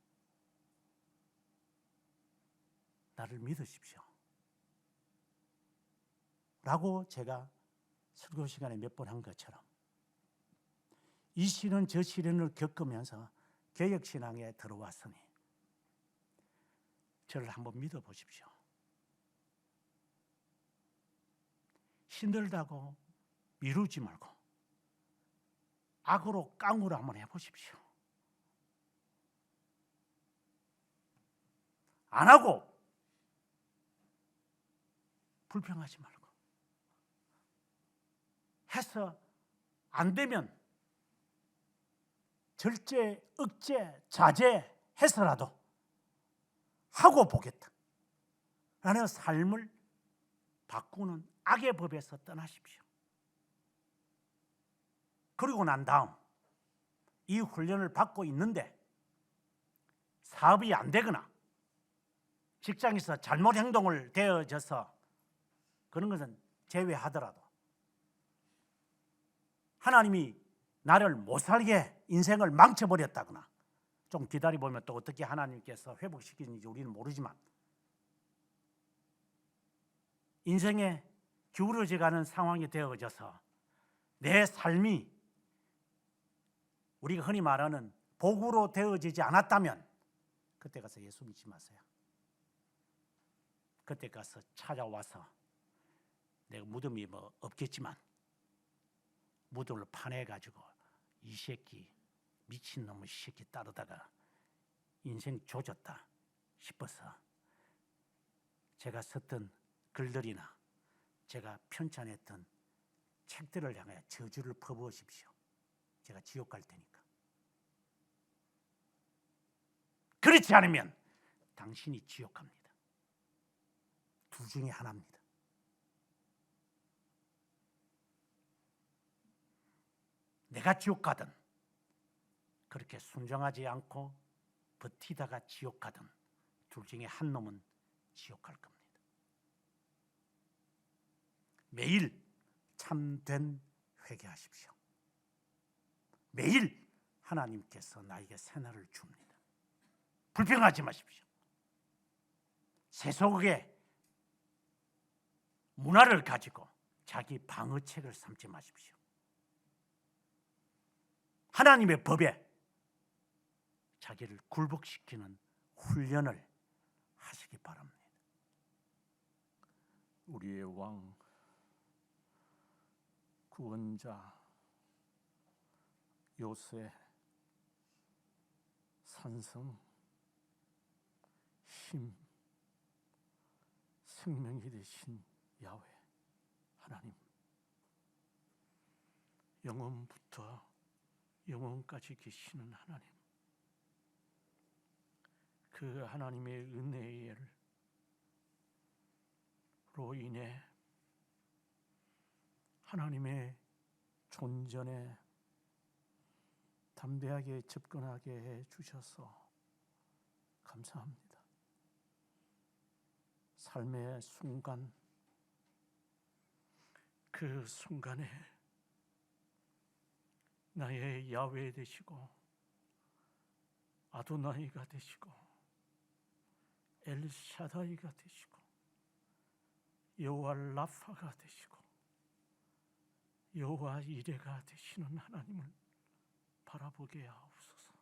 나를 믿으십시오. 라고 제가 설교 시간에 몇 번 한 것처럼 이 시련 저 시련을 겪으면서 개혁신앙에 들어왔으니 저를 한번 믿어보십시오. 힘들다고 미루지 말고 악으로 깡으로 한번 해보십시오. 안 하고 불평하지 말고 해서 안 되면 절제, 억제, 자제해서라도 하고 보겠다 라는 삶을 바꾸는 악의 법에서 떠나십시오. 그리고 난 다음 이 훈련을 받고 있는데 사업이 안 되거나 직장에서 잘못 행동을 되어져서 그런 것은 제외하더라도 하나님이 나를 못 살게 인생을 망쳐버렸다거나 좀 기다려보면 또 어떻게 하나님께서 회복시키는지 우리는 모르지만 인생에 기울어져가는 상황이 되어져서 내 삶이 우리가 흔히 말하는 복으로 되어지지 않았다면 그때 가서 예수 믿지 마세요. 그때 가서 찾아와서 내가 무덤이 뭐 없겠지만 무덤을 파내가지고 이 새끼 미친놈의 새끼 따르다가 인생 조졌다 싶어서 제가 썼던 글들이나 제가 편찬했던 책들을 향해 저주를 퍼부으십시오. 제가 지옥 갈 테니까. 그렇지 않으면 당신이 지옥 갑니다. 둘 중에 하나입니다. 내가 지옥 가든 그렇게 순종하지 않고 버티다가 지옥 가든 둘 중에 한 놈은 지옥 갈 겁니다. 매일 참된 회개하십시오. 매일 하나님께서 나에게 새날을 줍니다. 불평하지 마십시오. 세속의 문화를 가지고 자기 방어책을 삼지 마십시오. 하나님의 법에 자기를 굴복시키는 훈련을 하시기 바랍니다. 우리의 왕, 구원자, 요새, 산성, 힘, 생명이 되신 야훼 하나님, 영원부터 영원까지 계시는 하나님, 그 하나님의 은혜로 인해 하나님의 존전에 담대하게 접근하게 해 주셔서 감사합니다. 삶의 순간, 그 순간에 나의 야훼 되시고 아도나이가 되시고 엘샤다이가 되시고 여호와 라파가 되시고 여호와 이레가 되시는 하나님을 바라보게 하옵소서.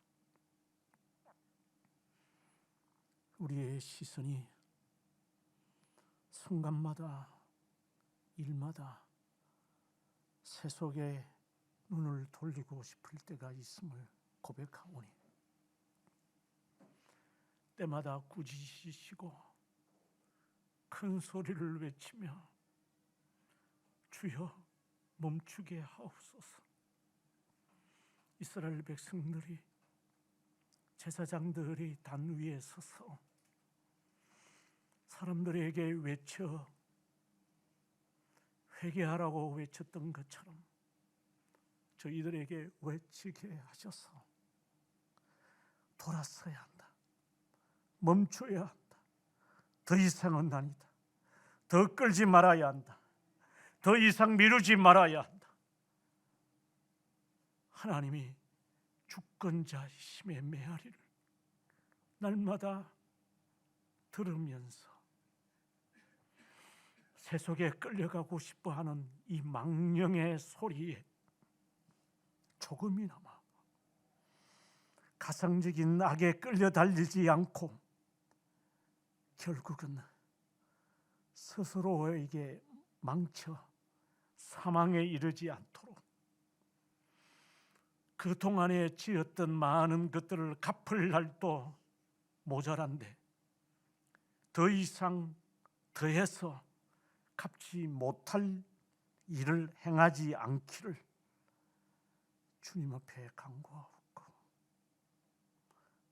우리의 시선이 순간마다 일마다 세속에 눈을 돌리고 싶을 때가 있음을 고백하오니 때마다 꾸짖으시고 큰 소리를 외치며 주여 멈추게 하옵소서. 이스라엘 백성들이, 제사장들이 단 위에 서서 사람들에게 외쳐 회개하라고 외쳤던 것처럼 저희들에게 외치게 하셔서 돌아서야 한다, 멈춰야 한다, 더 이상은 아니다, 더 끌지 말아야 한다, 더 이상 미루지 말아야 한다. 하나님이 주권자이심의 메아리를 날마다 들으면서 세속에 끌려가고 싶어하는 이 망령의 소리에 조금이나마 가상적인 악에 끌려달리지 않고 결국은 스스로에게 망쳐 사망에 이르지 않도록 그동안에 지었던 많은 것들을 갚을 날도 모자란데 더 이상 더해서 갚지 못할 일을 행하지 않기를 주님 앞에 간구하옵고,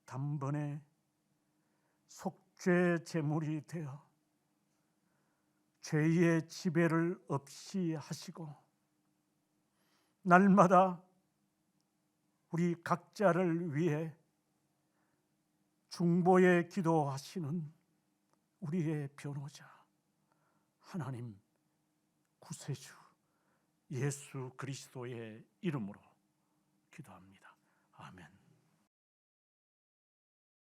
단번에 속죄 제물이 되어 죄의 지배를 없이 하시고 날마다 우리 각자를 위해 중보의 기도하시는 우리의 변호자 하나님 구세주 예수 그리스도의 이름으로 기도합니다. 아멘.